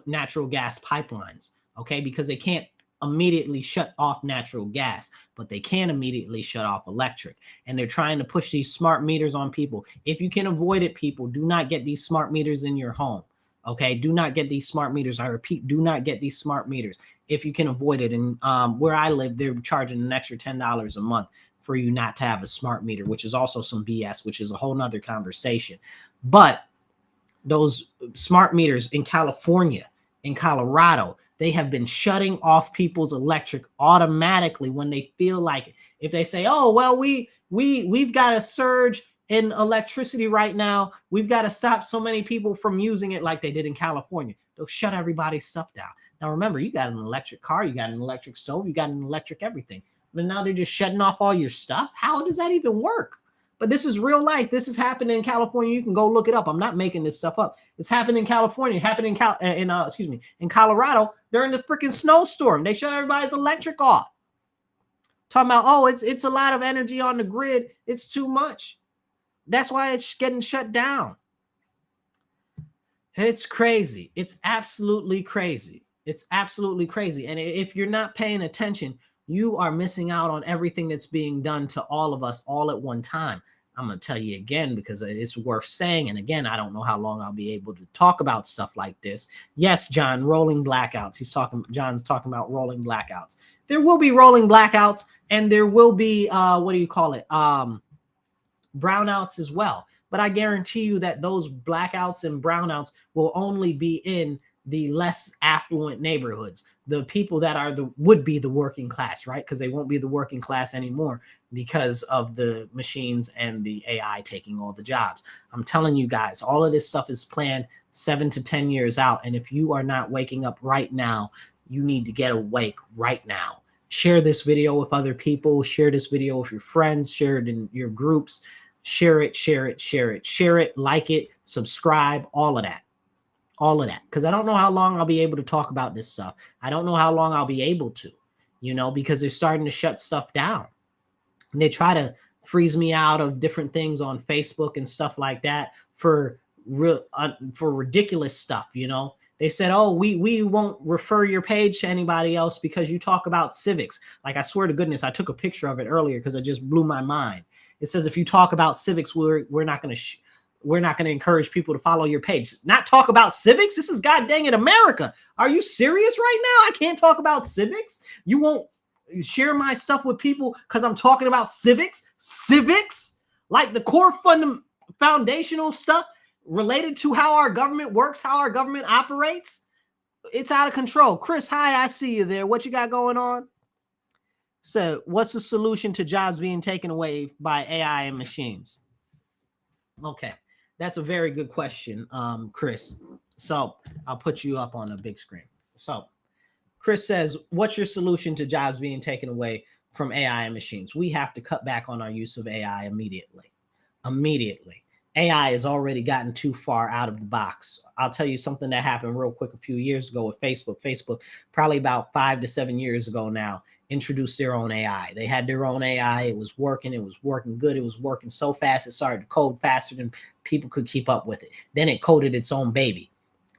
natural gas pipelines, okay? Because they can't immediately shut off natural gas, but they can immediately shut off electric. And they're trying to push these smart meters on people. If you can avoid it, people, do not get these smart meters in your home, okay? Do not get these smart meters. I repeat, do not get these smart meters if you can avoid it. And where I live, they're charging an extra $10 a month for you not to have a smart meter, which is also some BS, which is a whole nother conversation. But those smart meters in California, in Colorado, they have been shutting off people's electric automatically when they feel like it. If they say, oh, well, we've got a surge in electricity right now, we've got to stop so many people from using it like they did in California, they'll shut everybody's stuff down. Now, remember, you got an electric car, you got an electric stove, you got an electric everything. But now they're just shutting off all your stuff. How does that even work? But this is real life. This is happening in California. You can go look it up. I'm not making this stuff up. It's happening in California. It happened in Colorado during the freaking snowstorm. They shut everybody's electric off. Talking about, oh, it's a lot of energy on the grid. It's too much. That's why it's getting shut down. It's crazy. It's absolutely crazy. It's absolutely crazy. And if you're not paying attention, you are missing out on everything that's being done to all of us all at one time. I'm going to tell you again because it's worth saying. And again, I don't know how long I'll be able to talk about stuff like this. Yes, John, rolling blackouts. John's talking about rolling blackouts. There will be rolling blackouts and there will be, brownouts as well. But I guarantee you that those blackouts and brownouts will only be in the less affluent neighborhoods, the people that are would be the working class, right? Because they won't be the working class anymore because of the machines and the AI taking all the jobs. I'm telling you guys, all of this stuff is planned 7 to 10 years out. And if you are not waking up right now, you need to get awake right now. Share this video with other people. Share this video with your friends. Share it in your groups. Share it, share it, share it, share it, like it, subscribe, all of that. All of that. Because I don't know how long I'll be able to talk about this stuff. I don't know how long I'll be able to, because they're starting to shut stuff down. And they try to freeze me out of different things on Facebook and stuff like that for ridiculous stuff. They said, oh, we won't refer your page to anybody else because you talk about civics. Like, I swear to goodness, I took a picture of it earlier because it just blew my mind. It says, if you talk about civics, we're not going to encourage people to follow your page. Not talk about civics. This is god dang it, America. Are you serious right now? I can't talk about civics. You won't share my stuff with people because I'm talking about civics, like the core foundational stuff related to how our government works, how our government operates. It's out of control. Chris, hi, I see you there. What you got going on? So what's the solution to jobs being taken away by AI and machines? Okay, that's a very good question, Chris. So I'll put you up on a big screen. So Chris says, what's your solution to jobs being taken away from AI and machines? We have to cut back on our use of AI immediately. AI has already gotten too far out of the box. I'll tell you something that happened real quick a few years ago with Facebook. Facebook, probably about 5 to 7 years ago now, introduced their own AI. They had their own AI. It was working good. It was working so fast. It started to code faster than people could keep up with it. Then it coded its own baby.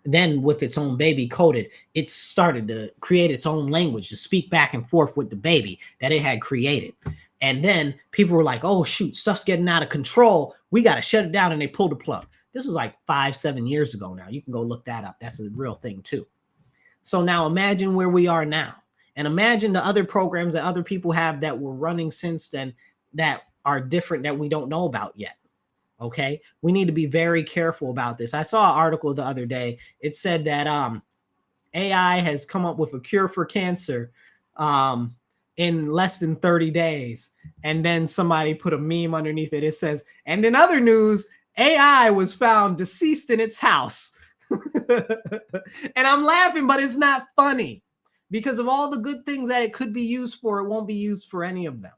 Then with its own baby coded, it started to create its own language to speak back and forth with the baby that it had created. And then people were like, oh, shoot, stuff's getting out of control. We got to shut it down. And they pulled the plug. This was like 5-7 years ago now. You can go look that up. That's a real thing, too. So now imagine where we are now. And imagine the other programs that other people have that were running since then that are different that we don't know about yet. Okay, we need to be very careful about this. I saw an article the other day. It said that AI has come up with a cure for cancer in less than 30 days. And then somebody put a meme underneath it. It says, and in other news, AI was found deceased in its house. And I'm laughing, but it's not funny because of all the good things that it could be used for. It won't be used for any of them.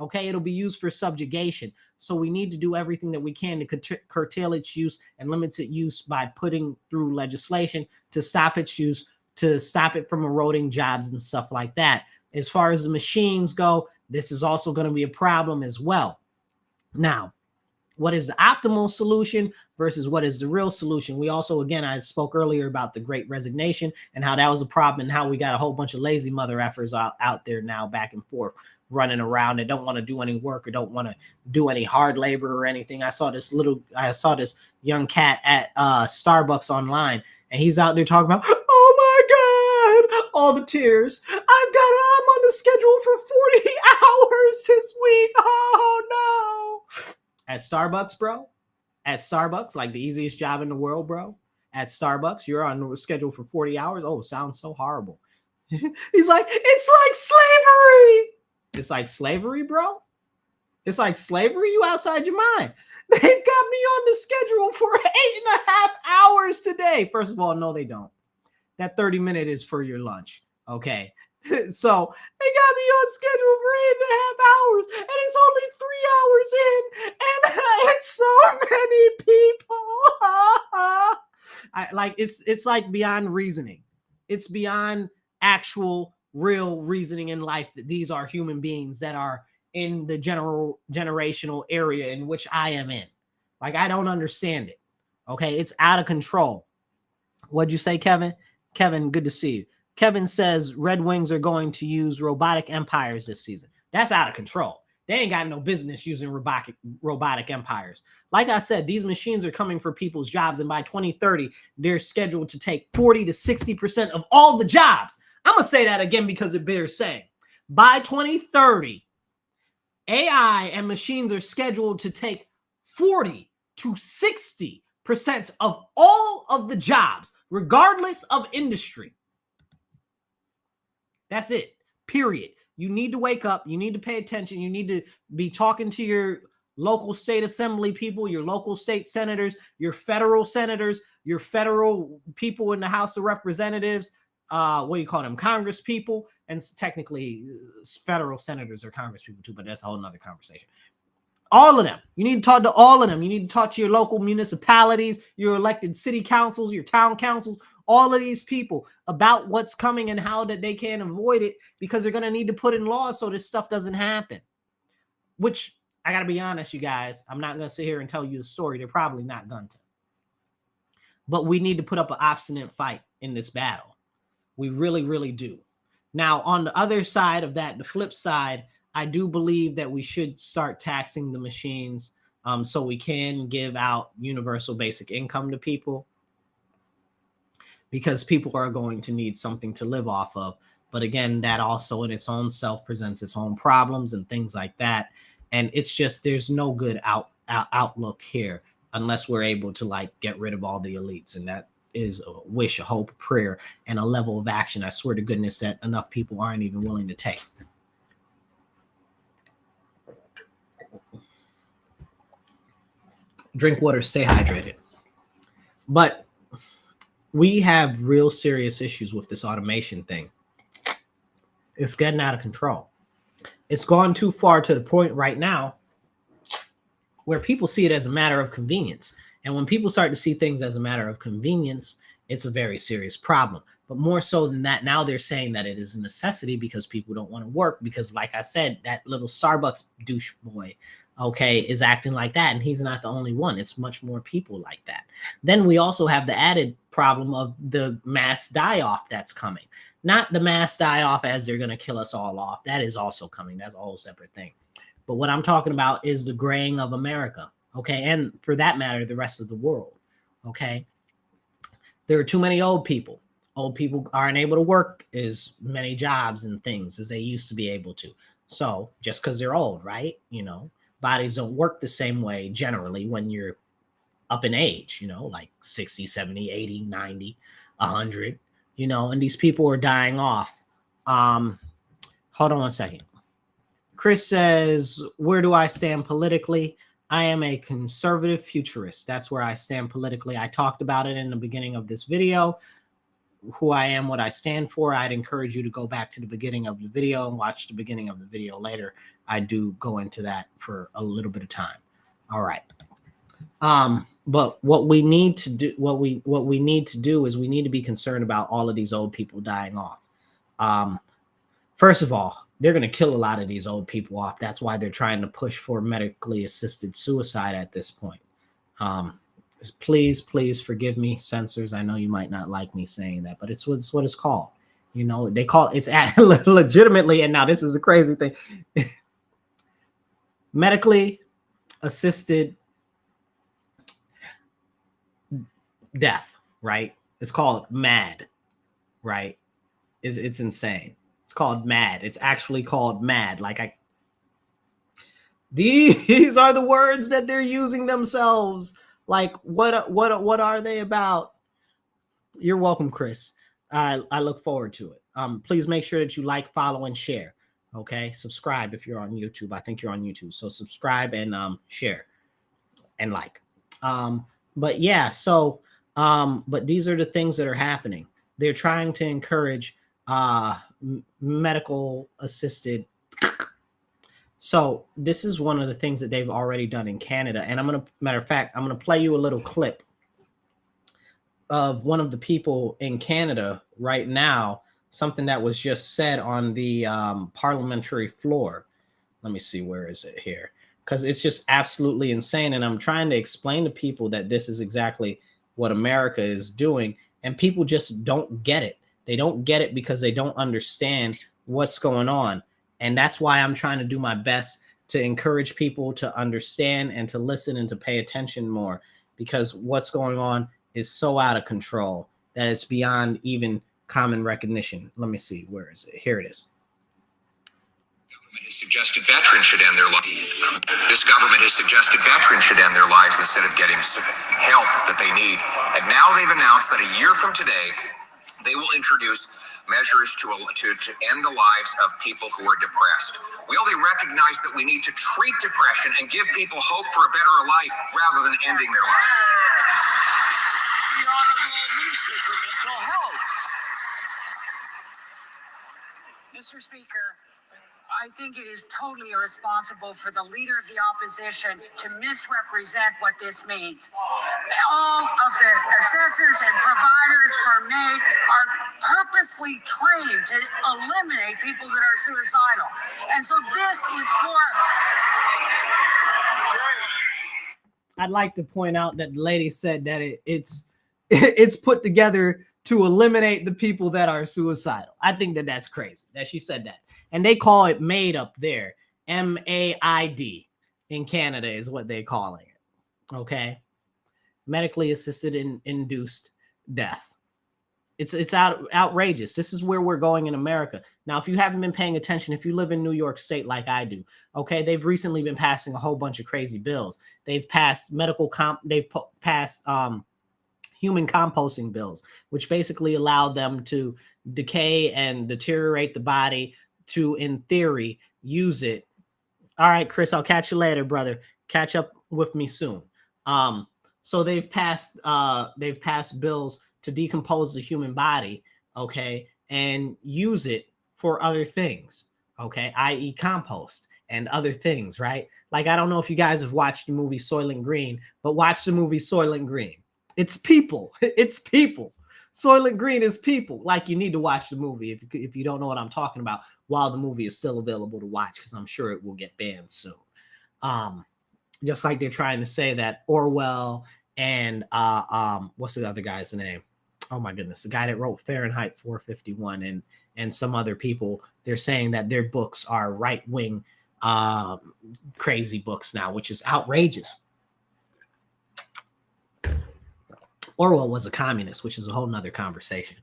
Okay, it'll be used for subjugation. So we need to do everything that we can to curtail its use and limits its use by putting through legislation to stop its use, to stop it from eroding jobs and stuff like that. As far as the machines go, this is also going to be a problem as well. Now, what is the optimal solution versus what is the real solution? We also, again, I spoke earlier about the Great Resignation and how that was a problem and how we got a whole bunch of lazy mother effers out there now back and forth running around and don't want to do any work or don't want to do any hard labor or anything. I saw this young cat at Starbucks online, and he's out there talking about, oh my God, all the tears. I'm on the schedule for 40 hours this week. Oh no. At Starbucks, bro. At Starbucks, like the easiest job in the world, bro. At Starbucks, you're on the schedule for 40 hours. Oh, sounds so horrible. He's like, it's like slavery. It's like slavery, bro. It's like slavery. You outside your mind. They've got me on the schedule for 8.5 hours today. First of all, no, they don't. That 30-minute is for your lunch. Okay. So they got me on schedule for 8.5 hours, and it's only 3 hours in, and it's so many people. It's like beyond reasoning. It's beyond actual real reasoning in life that these are human beings that are in the generational area in which I am in. Like, I don't understand it. Okay, it's out of control. What'd you say, Kevin? Kevin, good to see you. Kevin says Red Wings are going to use robotic empires this season. That's out of control. They ain't got no business using robotic empires. Like I said, these machines are coming for people's jobs, and by 2030, they're scheduled to take 40 to 60% of all the jobs. I'm going to say that again because it bears saying. By 2030, AI and machines are scheduled to take 40 to 60% of all of the jobs, regardless of industry. That's it. Period. You need to wake up. You need to pay attention. You need to be talking to your local state assembly people, your local state senators, your federal senators, your federal people in the House of Representatives. What do you call them? Congress people. And technically, federal senators are Congress people too, but that's a whole nother conversation. All of them. You need to talk to all of them. You need to talk to your local municipalities, your elected city councils, your town councils, all of these people about what's coming and how that they can avoid it, because they're going to need to put in laws so this stuff doesn't happen. Which, I got to be honest, you guys, I'm not going to sit here and tell you the story. They're probably not going to. But we need to put up an obstinate fight in this battle. We really, really do. Now, on the other side of that, the flip side, I do believe that we should start taxing the machines so we can give out universal basic income to people, because people are going to need something to live off of. But again, that also in its own self presents its own problems and things like that. And it's just, there's no good outlook here unless we're able to like get rid of all the elites. And that is a wish, a hope, a prayer, and a level of action, I swear to goodness, that enough people aren't even willing to take. Drink water, stay hydrated. But we have real serious issues with this automation thing. It's getting out of control. It's gone too far to the point right now where people see it as a matter of convenience. And when people start to see things as a matter of convenience, it's a very serious problem. But more so than that, now they're saying that it is a necessity because people don't want to work. Because like I said, that little Starbucks douche boy, okay, is acting like that. And he's not the only one. It's much more people like that. Then we also have the added problem of the mass die-off that's coming. Not the mass die-off as they're going to kill us all off. That is also coming. That's a whole separate thing. But what I'm talking about is the graying of America, okay? And for that matter, the rest of the world, okay? There are too many old people. Old people aren't able to work as many jobs and things as they used to be able to. So just because they're old, right? You know, bodies don't work the same way generally when you're up in age, you know, like 60, 70, 80, 90, 100, you know, and these people are dying off. Hold on one second. Chris says, where do I stand politically? I am a conservative futurist. That's where I stand politically. I talked about it in the beginning of this video, who I am, what I stand for. I'd encourage you to go back to the beginning of the video and watch the beginning of the video later. I do go into that for a little bit of time. All right. But what we need to do, what we need to do is we need to be concerned about all of these old people dying off. First of all, they're going to kill a lot of these old people off. That's why they're trying to push for medically assisted suicide at this point. Please forgive me, censors. I know you might not like me saying that, but it's what it's called. You know, they call it's legitimately, and now this is a crazy thing, medically assisted death, right? It's called MAD, right? It's insane. It's called MAD. It's actually called MAD. These are the words that they're using themselves. Like, what are they about? You're welcome, Chris. I look forward to it. Please make sure that you like, follow, and share. Okay, subscribe if you're on YouTube. I think you're on YouTube, so subscribe and share and like. But yeah, so but these are the things that are happening. They're trying to encourage medical assisted. So this is one of the things that they've already done in Canada. And matter of fact, I'm going to play you a little clip of one of the people in Canada right now, something that was just said on the parliamentary floor. Let me see, where is it here? Because it's just absolutely insane. And I'm trying to explain to people that this is exactly what America is doing. And people just don't get it. They don't get it because they don't understand what's going on. And that's why I'm trying to do my best to encourage people to understand and to listen and to pay attention more, because what's going on is so out of control that it's beyond even common recognition. Let me see. Where is it? Here it is. Has suggested veterans should end their lives. This government has suggested veterans should end their lives instead of getting help that they need. And now they've announced that a year from today, they will introduce measures to end the lives of people who are depressed. We only recognize that we need to treat depression and give people hope for a better life rather than ending their life. The Honorable Minister for Mental Health. Mr. Speaker, I think it is totally irresponsible for the leader of the opposition to misrepresent what this means. All of the assessors and providers for MAID are purposely trained to eliminate people that are suicidal. And so this is for... I'd like to point out that the lady said that it's put together to eliminate the people that are suicidal. I think that that's crazy that she said that. And they call it MAID up there. MAID in Canada is what they're calling it. Okay. Medically assisted induced death. It's outrageous. This is where we're going in America. Now, if you haven't been paying attention, if you live in New York State like I do, okay, they've recently been passing a whole bunch of crazy bills. They've passed human composting bills, which basically allow them to decay and deteriorate the body to, in theory, use it. All right, Chris, I'll catch you later, brother. Catch up with me soon. So they've passed bills to decompose the human body, okay, and use it for other things, okay, i.e. compost and other things, right? Like, I don't know if you guys have watched the movie Soylent Green, but watch the movie Soylent Green. It's people. It's people. Soylent Green is people. Like, you need to watch the movie if you don't know what I'm talking about while the movie is still available to watch, because I'm sure it will get banned soon. Just like they're trying to say that Orwell and what's the other guy's name? Oh my goodness, the guy that wrote Fahrenheit 451 and some other people, they're saying that their books are right-wing crazy books now, which is outrageous. Orwell was a communist, which is a whole nother conversation.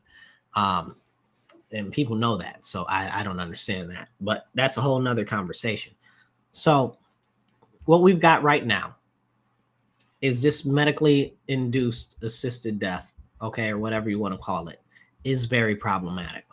And people know that. So I don't understand that. But that's a whole nother conversation. So what we've got right now is this medically induced assisted death, okay, or whatever you want to call it, is very problematic.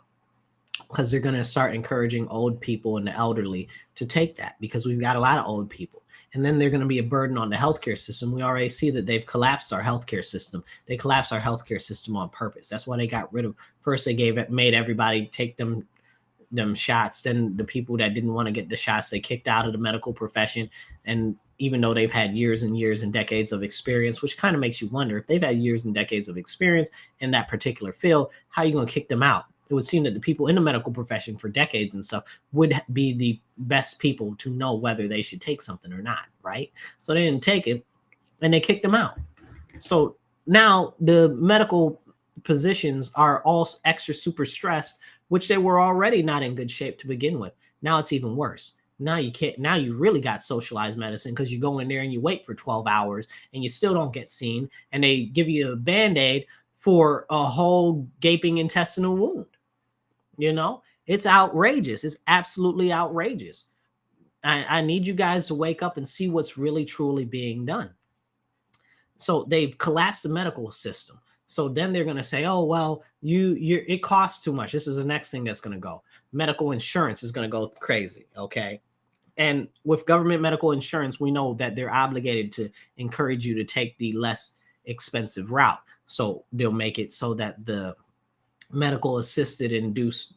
Because they're going to start encouraging old people and the elderly to take that, because we've got a lot of old people. And then they're going to be a burden on the healthcare system. We already see that they've collapsed our healthcare system. They collapsed our healthcare system on purpose. That's why they got rid of, first they made everybody take them shots. Then the people that didn't want to get the shots, they kicked out of the medical profession. And even though they've had years and years and decades of experience, which kind of makes you wonder, if they've had years and decades of experience in that particular field, how are you going to kick them out? It would seem that the people in the medical profession for decades and stuff would be the best people to know whether they should take something or not, right? So they didn't take it and they kicked them out. So now the medical positions are all extra super stressed, which they were already not in good shape to begin with. Now it's even worse. Now you can't, now you really got socialized medicine, because you go in there and you wait for 12 hours and you still don't get seen. And they give you a Band-Aid for a whole gaping intestinal wound. You know, it's outrageous. It's absolutely outrageous. I need you guys to wake up and see what's really, truly being done. So they've collapsed the medical system. So then they're going to say, oh, well, it costs too much. This is the next thing that's going to go. Medical insurance is going to go crazy. Okay. And with government medical insurance, we know that they're obligated to encourage you to take the less expensive route. So they'll make it so that the medical assisted induced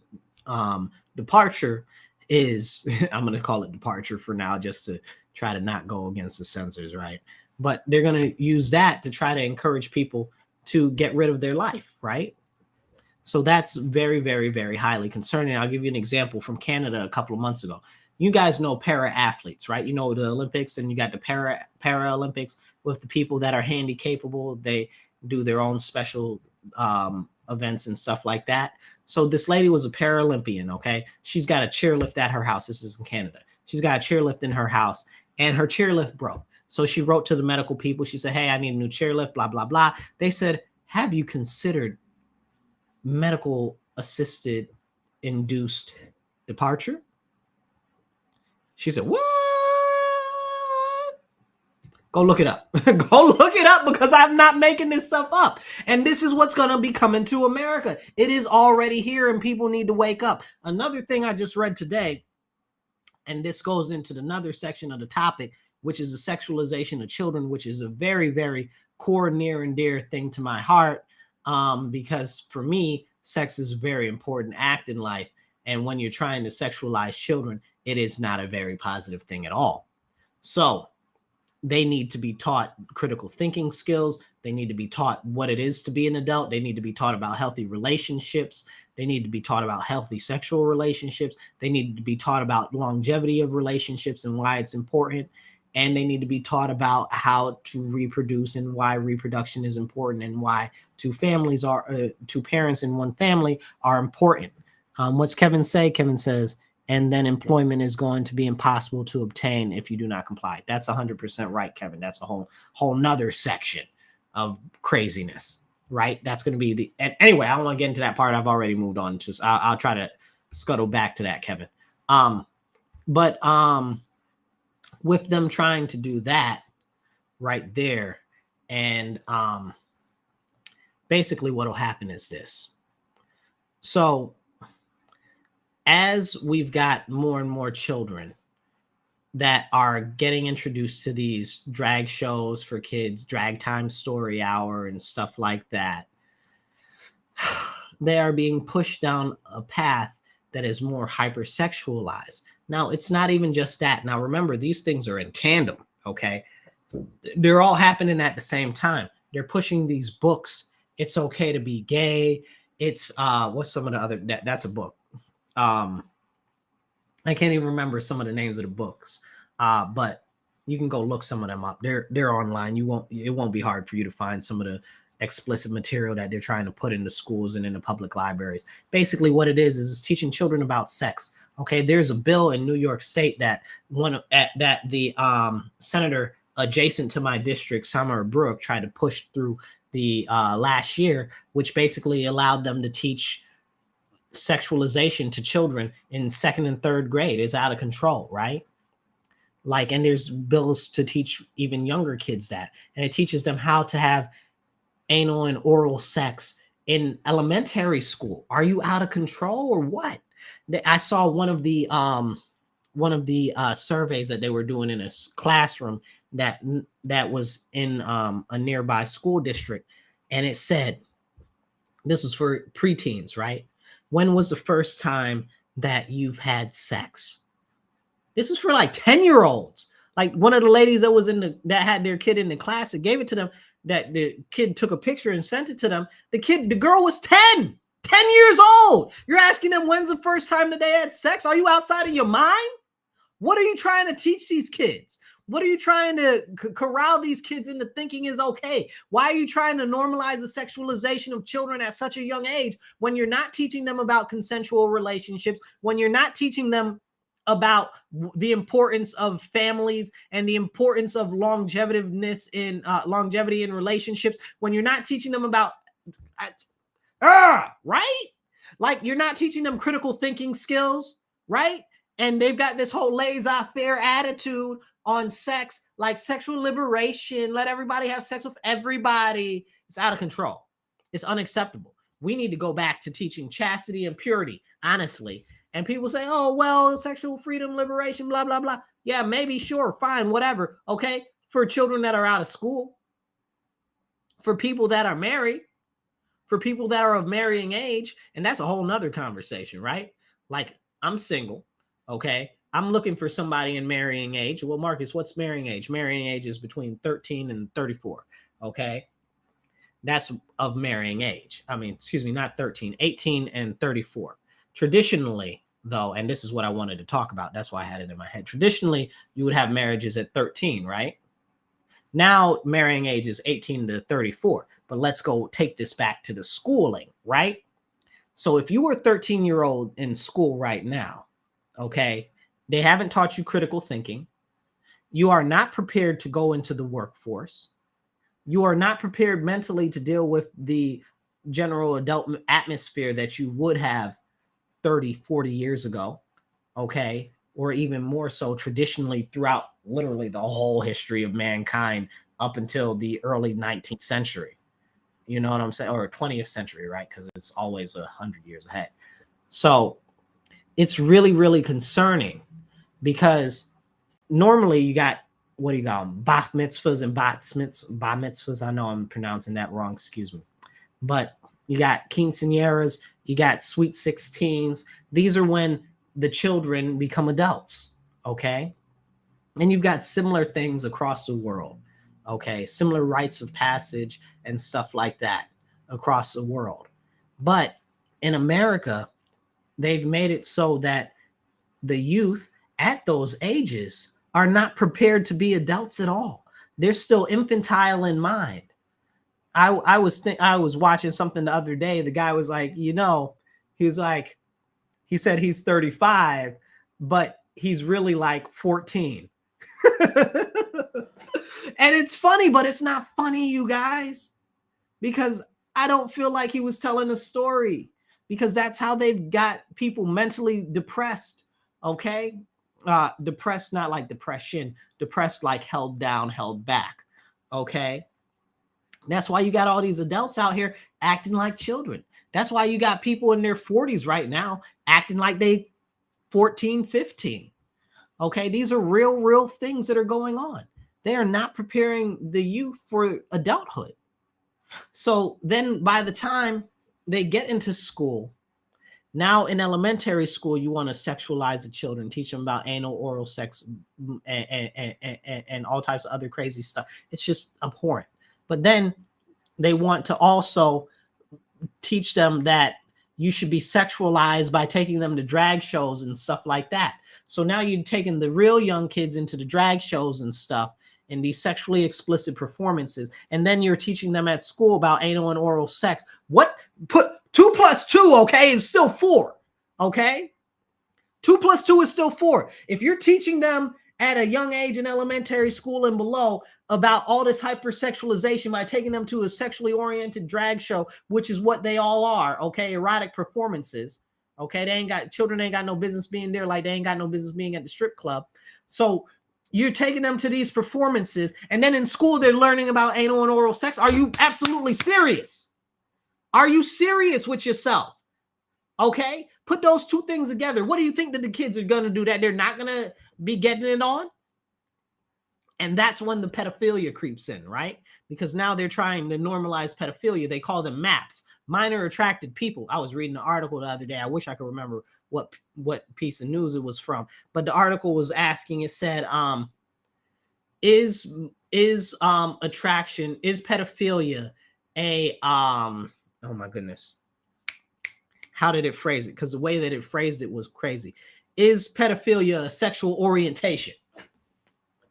departure is, I'm going to call it departure for now, just to try to not go against the censors, right? But they're going to use that to try to encourage people to get rid of their life, right? So that's very, very, very highly concerning. I'll give you an example from Canada a couple of months ago. You guys know para athletes, right? You know the Olympics, and you got the Paralympics with the people that are handy capable. They do their own special events and stuff like that. So this lady was a Paralympian, okay? She's got a chairlift at her house. This is in Canada. She's got a chairlift in her house, and her chairlift broke. So she wrote to the medical people. She said, hey, I need a new chairlift, blah, blah, blah. They said, have you considered medical assisted induced departure? She said, what? Go look it up. Go look it up, because I'm not making this stuff up. And this is what's going to be coming to America. It is already here, and people need to wake up. Another thing I just read today, and this goes into another section of the topic, which is the sexualization of children, which is a very, very core, near and dear thing to my heart, because for me, sex is a very important act in life. And when you're trying to sexualize children, it is not a very positive thing at all. So they need to be taught critical thinking skills. They need to be taught what it is to be an adult. They need to be taught about healthy relationships. They need to be taught about healthy sexual relationships. They need to be taught about longevity of relationships and why it's important. And they need to be taught about how to reproduce and why reproduction is important, and why two parents in one family are important. What's Kevin say? Kevin says, and then employment is going to be impossible to obtain if you do not comply. That's 100% right, Kevin. That's a whole nother section of craziness, right? That's going to be and anyway, I don't want to get into that part. I've already moved on. Just I'll try to scuttle back to that, Kevin. But with them trying to do that right there, and basically what will happen is this. So as we've got more and more children that are getting introduced to these drag shows for kids, Drag Time Story Hour and stuff like that, they are being pushed down a path that is more hypersexualized. Now, it's not even just that. Now, remember, these things are in tandem, okay? They're all happening at the same time. They're pushing these books. It's okay to be gay. It's, what's some of the other, that's a book. I can't even remember some of the names of the books, but you can go look some of them up. They're online. It won't be hard for you to find some of the explicit material that they're trying to put into schools and in the public libraries. Basically, what it is teaching children about sex. Okay, there's a bill in New York State that the senator adjacent to my district, Summer Brook, tried to push through the last year, which basically allowed them to teach sexualization to children in 2nd and 3rd grade. Is out of control, right? Like, and there's bills to teach even younger kids that, and it teaches them how to have anal and oral sex in elementary school. Are you out of control or what? I saw one of the surveys that they were doing in a classroom that was in a nearby school district, and it said, this was for preteens, right? When was the first time that you've had sex? This is for like 10-year-olds. Like, one of the ladies that had their kid in the class that gave it to them, that the kid took a picture and sent it to them. The girl was 10 years old. You're asking them when's the first time that they had sex? Are you outside of your mind? What are you trying to teach these kids? What are you trying to corral these kids into thinking is okay? Why are you trying to normalize the sexualization of children at such a young age when you're not teaching them about consensual relationships, when you're not teaching them about the importance of families and the importance of longevity in relationships, when you're not teaching them about, right? Like, you're not teaching them critical thinking skills, right? And they've got this whole laissez-faire attitude on sex, like sexual liberation, let everybody have sex with everybody. It's out of control. It's unacceptable. We need to go back to teaching chastity and purity, honestly. And people say, oh, well, sexual freedom, liberation, blah, blah, blah. Yeah, maybe, sure, fine, whatever. Okay, for children that are out of school, for people that are married, for people that are of marrying age. And that's a whole nother conversation, right? Like, I'm single, okay? I'm looking for somebody in marrying age. Well, Marcus, what's marrying age? Marrying age is between 13 and 34, okay? That's of marrying age. I mean, excuse me, not 13, 18 and 34. Traditionally, though, and this is what I wanted to talk about, that's why I had it in my head. Traditionally, you would have marriages at 13, right? Now, marrying age is 18 to 34. But let's go take this back to the schooling, right? So if you were a 13-year-old in school right now, okay, they haven't taught you critical thinking. You are not prepared to go into the workforce. You are not prepared mentally to deal with the general adult atmosphere that you would have 30, 40 years ago, okay? or even more so traditionally throughout literally the whole history of mankind up until the early 19th century. You know what I'm saying? Or 20th century, right? Because it's always 100 years ahead. So it's really, really concerning because normally you got, what do you call them? Bat mitzvahs and bat mitzvahs. I know I'm pronouncing that wrong, excuse me. But you got quinceañeras, you got sweet 16s. These are when the children become adults, okay? And you've got similar things across the world, okay? Similar rites of passage and stuff like that across the world. But in America, they've made it so that the youth at those ages are not prepared to be adults at all. They're still infantile in mind. I was watching something the other day. The guy was like, he said he's 35, but he's really like 14. And it's funny, but it's not funny, you guys, because I don't feel like he was telling a story, because that's how they've got people mentally depressed. Okay. Depressed, not like depression, depressed, like held down, held back. Okay. That's why you got all these adults out here acting like children. That's why you got people in their 40s right now acting like they 14, 15. Okay. These are real things that are going on. They are not preparing the youth for adulthood. So then by the time they get into school, now in elementary school, you want to sexualize the children, teach them about anal, oral sex, and all types of other crazy stuff. It's just abhorrent. But then they want to also teach them that you should be sexualized by taking them to drag shows and stuff like that. So now you're taking the real young kids into the drag shows and stuff, and these sexually explicit performances. And then you're teaching them at school about anal and oral sex. What? Put 2 + 2, okay, is still 4. Okay? 2 + 2 is still 4. If you're teaching them at a young age in elementary school and below about all this hypersexualization by taking them to a sexually oriented drag show, which is what they all are, okay, erotic performances, okay, children ain't got no business being there, like they ain't got no business being at the strip club. So you're taking them to these performances, and then in school they're learning about anal and oral sex. Are you absolutely serious? Are you serious with yourself? Okay, put those two things together. What do you think that the kids are going to do that they're not going to be getting it on? And that's when the pedophilia creeps in, right? Because now they're trying to normalize pedophilia. They call them MAPs, minor attracted people. I was reading an article the other day. I wish I could remember what piece of news it was from, but the article was asking, it said, is attraction, is pedophilia a oh my goodness, how did it phrase it? Because the way that it phrased it was crazy. Is pedophilia a sexual orientation?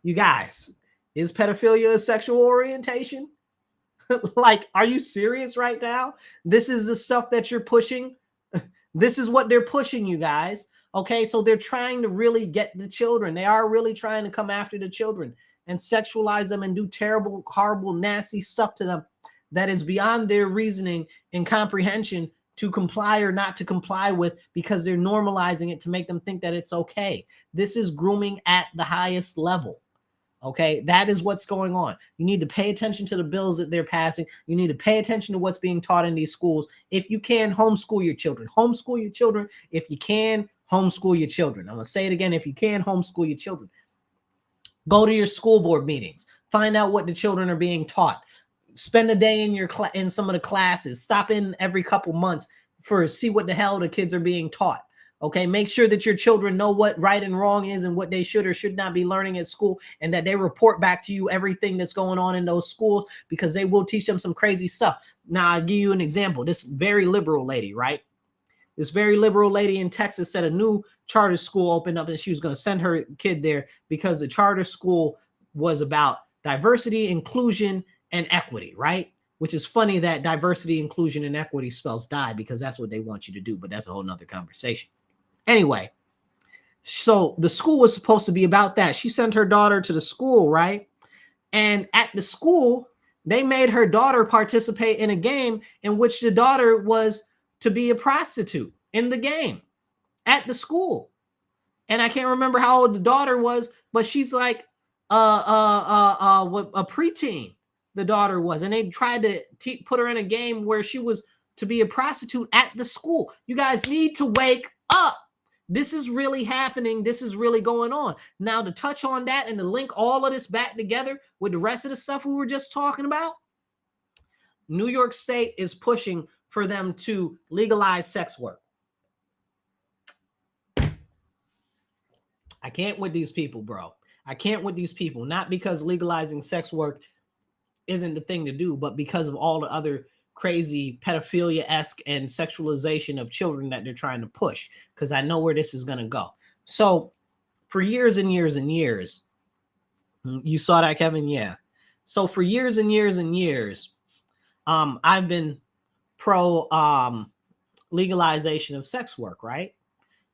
You guys, is pedophilia a sexual orientation? Like, are you serious right now? This is the stuff that you're pushing. This is what they're pushing, you guys. Okay, so they're trying to really get the children. They are really trying to come after the children and sexualize them and do terrible, horrible, nasty stuff to them that is beyond their reasoning and comprehension to comply or not to comply with, because they're normalizing it to make them think that it's okay. This is grooming at the highest level. Okay, that is what's going on. You need to pay attention to the bills that they're passing. You need to pay attention to what's being taught in these schools. If you can, homeschool your children. Homeschool your children. If you can, homeschool your children. I'm going to say it again. If you can, homeschool your children. Go to your school board meetings. Find out what the children are being taught. Spend a day in in some of the classes. Stop in every couple months see what the hell the kids are being taught. Okay, make sure that your children know what right and wrong is and what they should or should not be learning at school, and that they report back to you everything that's going on in those schools, because they will teach them some crazy stuff. Now, I'll give you an example. This very liberal lady, right? This very liberal lady in Texas said a new charter school opened up and she was going to send her kid there because the charter school was about diversity, inclusion, and equity, right? Which is funny that diversity, inclusion, and equity spells die, because that's what they want you to do, but that's a whole nother conversation. Anyway, so the school was supposed to be about that. She sent her daughter to the school, right? And at the school, they made her daughter participate in a game in which the daughter was to be a prostitute in the game at the school. and I can't remember how old the daughter was, but she's like a preteen. The daughter was, and they tried to put her in a game where she was to be a prostitute at the school. You guys need to wake up. This is really happening. This is really going on. Now, to touch on that and to link all of this back together with the rest of the stuff we were just talking about, New York State is pushing for them to legalize sex work. I can't with these people, bro. I can't with these people. Not because legalizing sex work isn't the thing to do, but because of all the other crazy pedophilia-esque and sexualization of children that they're trying to push, because I know where this is going to go. So for years and years and years, you saw that, Kevin? Yeah. So for years and years and years, I've been pro legalization of sex work, right?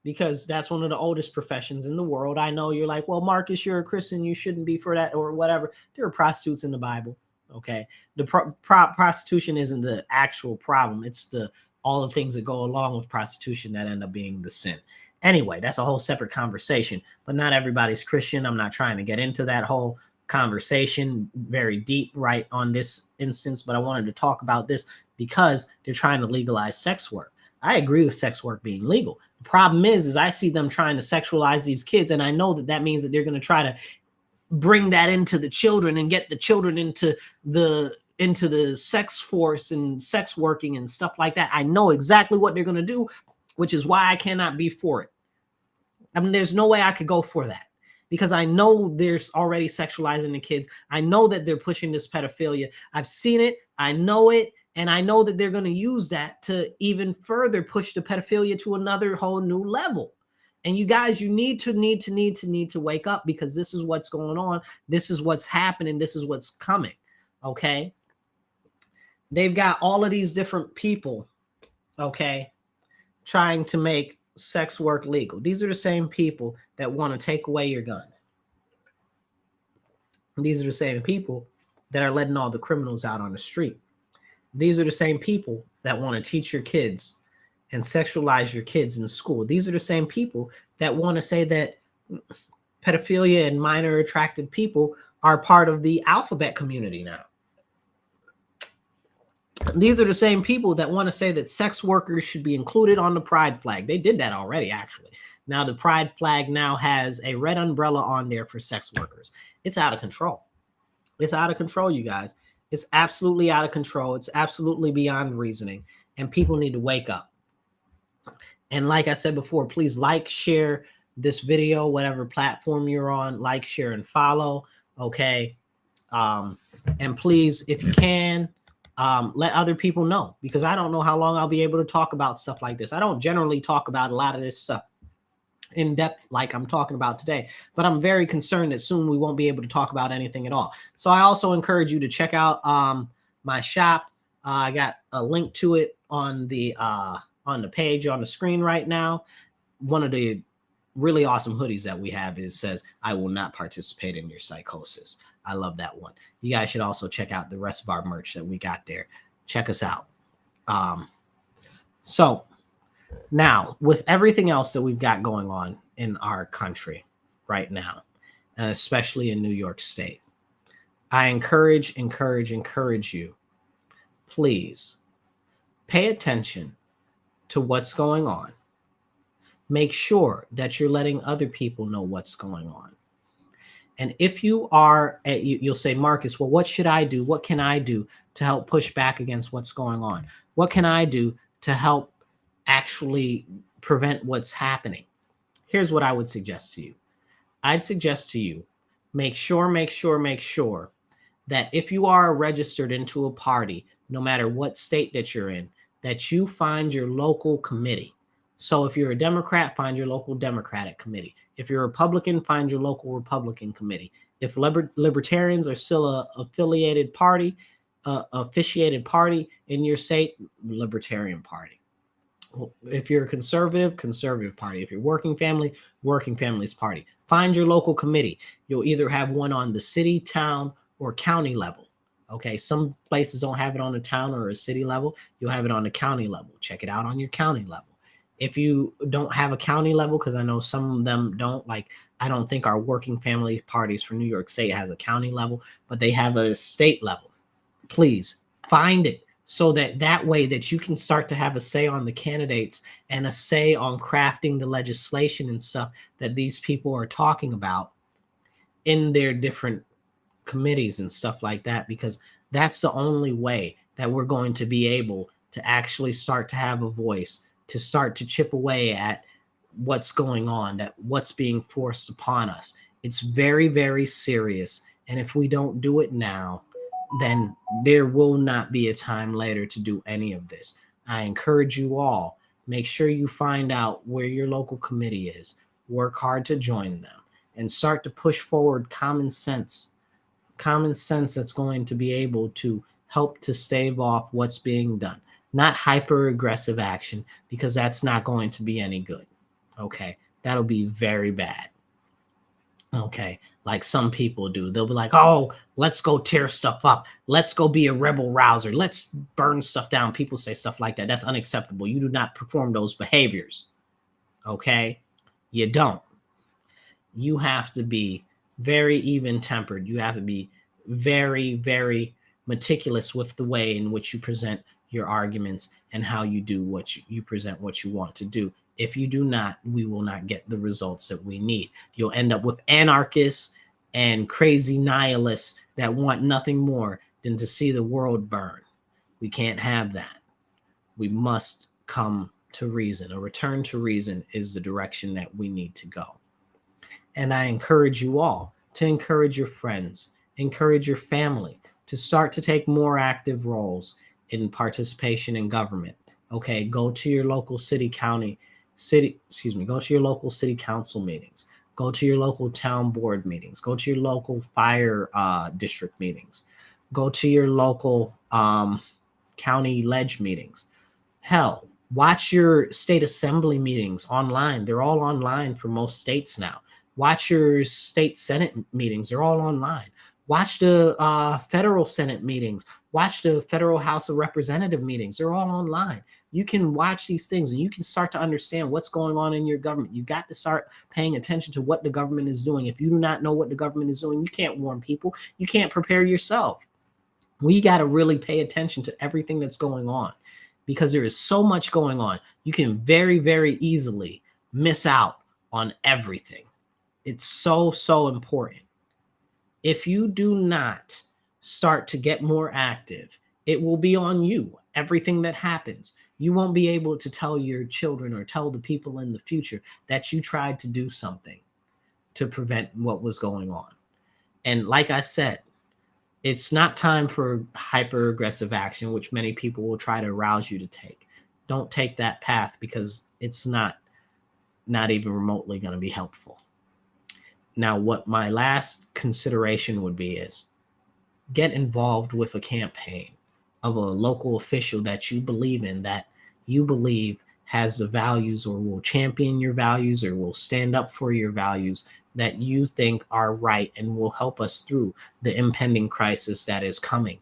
Because that's one of the oldest professions in the world. I know you're like, well, Marcus, you're a Christian, you shouldn't be for that or whatever. There are prostitutes in the Bible. Okay, the prostitution isn't the actual problem. It's all the things that go along with prostitution that end up being the sin. Anyway, that's a whole separate conversation, but not everybody's Christian. I'm not trying to get into that whole conversation very deep right on this instance, but I wanted to talk about this because they're trying to legalize sex work. I agree with sex work being legal. The problem is I see them trying to sexualize these kids, and I know that means that they're going to try to bring that into the children and get the children into the sex force and sex working and stuff like that. I know exactly what they're going to do, which is why I cannot be for it. I mean, there's no way I could go for that because I know there's already sexualizing the kids. I know that they're pushing this pedophilia. I've seen it. I know it. And I know that they're going to use that to even further push the pedophilia to another whole new level. And you guys, you need to wake up because this is what's going on. This is what's happening. This is what's coming. Okay. They've got all of these different people, okay, trying to make sex work legal. These are the same people that want to take away your gun. These are the same people that are letting all the criminals out on the street. These are the same people that want to teach your kids and sexualize your kids in school. These are the same people that want to say that pedophilia and minor attracted people are part of the alphabet community now. These are the same people that want to say that sex workers should be included on the pride flag. They did that already, actually. Now the pride flag now has a red umbrella on there for sex workers. It's out of control. It's out of control, you guys. It's absolutely out of control. It's absolutely beyond reasoning. And people need to wake up. And like I said before, please like, share this video, whatever platform you're on, like, share, and follow. Okay. And please, if you can, let other people know, because I don't know how long I'll be able to talk about stuff like this. I don't generally talk about a lot of this stuff in depth like I'm talking about today, but I'm very concerned that soon we won't be able to talk about anything at all. So I also encourage you to check out my shop. I got a link to it on the page on the screen right now. One of the really awesome hoodies that we have says, "I will not participate in your psychosis." I love that one. You guys should also check out the rest of our merch that we got there. Check us out. So now, with everything else that we've got going on in our country right now, and especially in New York State, I encourage you, please pay attention to what's going on. Make sure that you're letting other people know what's going on. And if you are, you'll say, Marcus, well, what should I do? What can I do to help push back against what's going on? What can I do to help actually prevent what's happening? Here's what I would suggest to you. I'd suggest to you, make sure that if you are registered into a party, no matter what state that you're in, that you find your local committee. So if you're a Democrat, find your local Democratic committee. If you're a Republican, find your local Republican committee. If libertarians are still a officiated party in your state, Libertarian Party. If you're a conservative party. If you're working family's party. Find your local committee. You'll either have one on the city, town, or county level. Okay, some places don't have it on the town or a city level. You'll have it on the county level. Check it out on your county level. If you don't have a county level, because I know some of them don't, like, I don't think our working family parties for New York State has a county level, but they have a state level. Please find it, so that way that you can start to have a say on the candidates and a say on crafting the legislation and stuff that these people are talking about in their different committees and stuff like that, because that's the only way that we're going to be able to actually start to have a voice, to start to chip away at what's going on, that what's being forced upon us. It's very, very serious. And if we don't do it now, then there will not be a time later to do any of this. I encourage you all, make sure you find out where your local committee is, work hard to join them, and start to push forward common sense that's going to be able to help to stave off what's being done. Not hyper aggressive action, because that's not going to be any good. Okay. That'll be very bad. Okay. Like some people do. They'll be like, oh, let's go tear stuff up. Let's go be a rebel rouser. Let's burn stuff down. People say stuff like that. That's unacceptable. You do not perform those behaviors. Okay. You don't. You have to be very even tempered. You have to be very, very meticulous with the way in which you present your arguments and how you do what you present what you want to do. If you do not, we will not get the results that we need. You'll end up with anarchists and crazy nihilists that want nothing more than to see the world burn. We can't have that. We must come to reason. A return to reason is the direction that we need to go. And I encourage you all to encourage your friends, encourage your family to start to take more active roles in participation in government. Okay, go to your local go to your local city council meetings, go to your local town board meetings, go to your local fire district meetings, go to your local county ledge meetings. Hell, watch your state assembly meetings online. They're all online for most states now. Watch your state Senate meetings. They're all online. Watch the federal Senate meetings. Watch the federal House of Representative meetings. They're all online. You can watch these things and you can start to understand what's going on in your government. You got to start paying attention to what the government is doing. If you do not know what the government is doing, you can't warn people. You can't prepare yourself. We got to really pay attention to everything that's going on, because there is so much going on. You can very, very easily miss out on everything. It's so, so important. If you do not start to get more active, it will be on you. Everything that happens, you won't be able to tell your children or tell the people in the future that you tried to do something to prevent what was going on. And like I said, it's not time for hyper aggressive action, which many people will try to arouse you to take. Don't take that path, because it's not even remotely going to be helpful. Now, what my last consideration would be is get involved with a campaign of a local official that you believe in, that you believe has the values or will champion your values or will stand up for your values that you think are right and will help us through the impending crisis that is coming.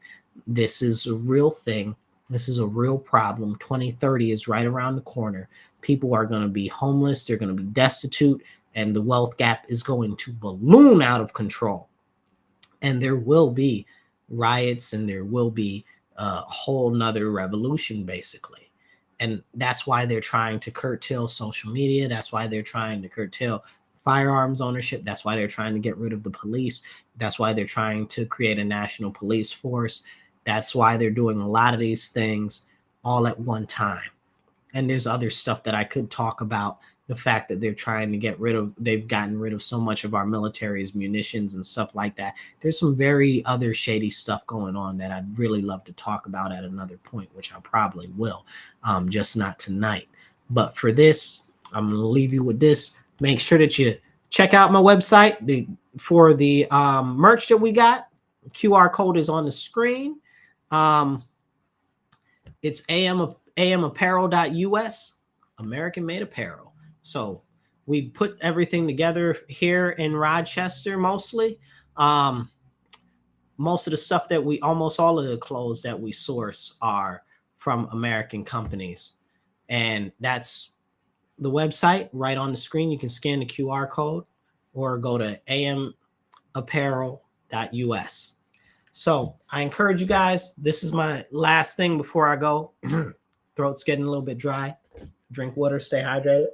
This is a real thing. This is a real problem. 2030 is right around the corner. People are going to be homeless. They're going to be destitute, and the wealth gap is going to balloon out of control. And there will be riots, and there will be a whole nother revolution, basically. And that's why they're trying to curtail social media. That's why they're trying to curtail firearms ownership. That's why they're trying to get rid of the police. That's why they're trying to create a national police force. That's why they're doing a lot of these things all at one time. And there's other stuff that I could talk about. The fact that they're trying to they've gotten rid of so much of our military's munitions and stuff like that. There's some very other shady stuff going on that I'd really love to talk about at another point, which I probably will, just not tonight. But for this, I'm going to leave you with this. Make sure that you check out my website for the merch that we got. The QR code is on the screen. It's amapparel.us, American Made Apparel. So we put everything together here in Rochester mostly. Most of the stuff that almost all of the clothes that we source are from American companies. And that's the website right on the screen. You can scan the QR code or go to amapparel.us. So I encourage you guys. This is my last thing before I go. Throat's getting a little bit dry. Drink water, stay hydrated.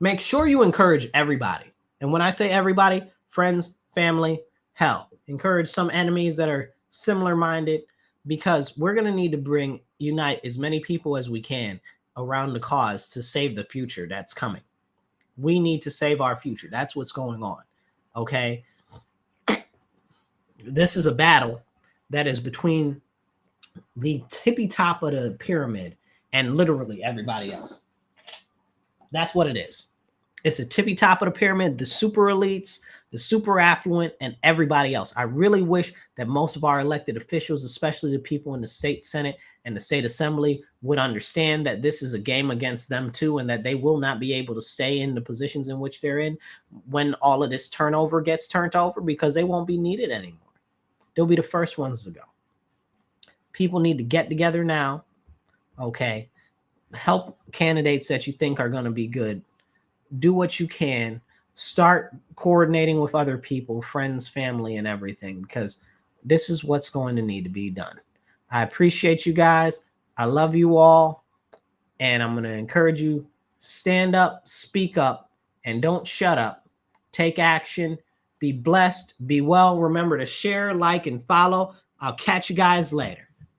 Make sure you encourage everybody. And when I say everybody, friends, family, hell, encourage some enemies that are similar minded, because we're going to need to unite as many people as we can around the cause to save the future that's coming. We need to save our future. That's what's going on. Okay. This is a battle that is between the tippy top of the pyramid and literally everybody else. That's what it is. It's a tippy top of the pyramid, the super elites, the super affluent, and everybody else. I really wish that most of our elected officials, especially the people in the state Senate and the state assembly, would understand that this is a game against them too, and that they will not be able to stay in the positions in which they're in when all of this turnover gets turned over, because they won't be needed anymore. They'll be the first ones to go. People need to get together now. Okay. Help candidates that you think are going to be good. Do what you can. Start coordinating with other people, friends, family, and everything, because this is what's going to need to be done. I appreciate you guys. I love you all. And I'm going to encourage you, stand up, speak up, and don't shut up. Take action. Be blessed. Be well. Remember to share, like, and follow. I'll catch you guys later.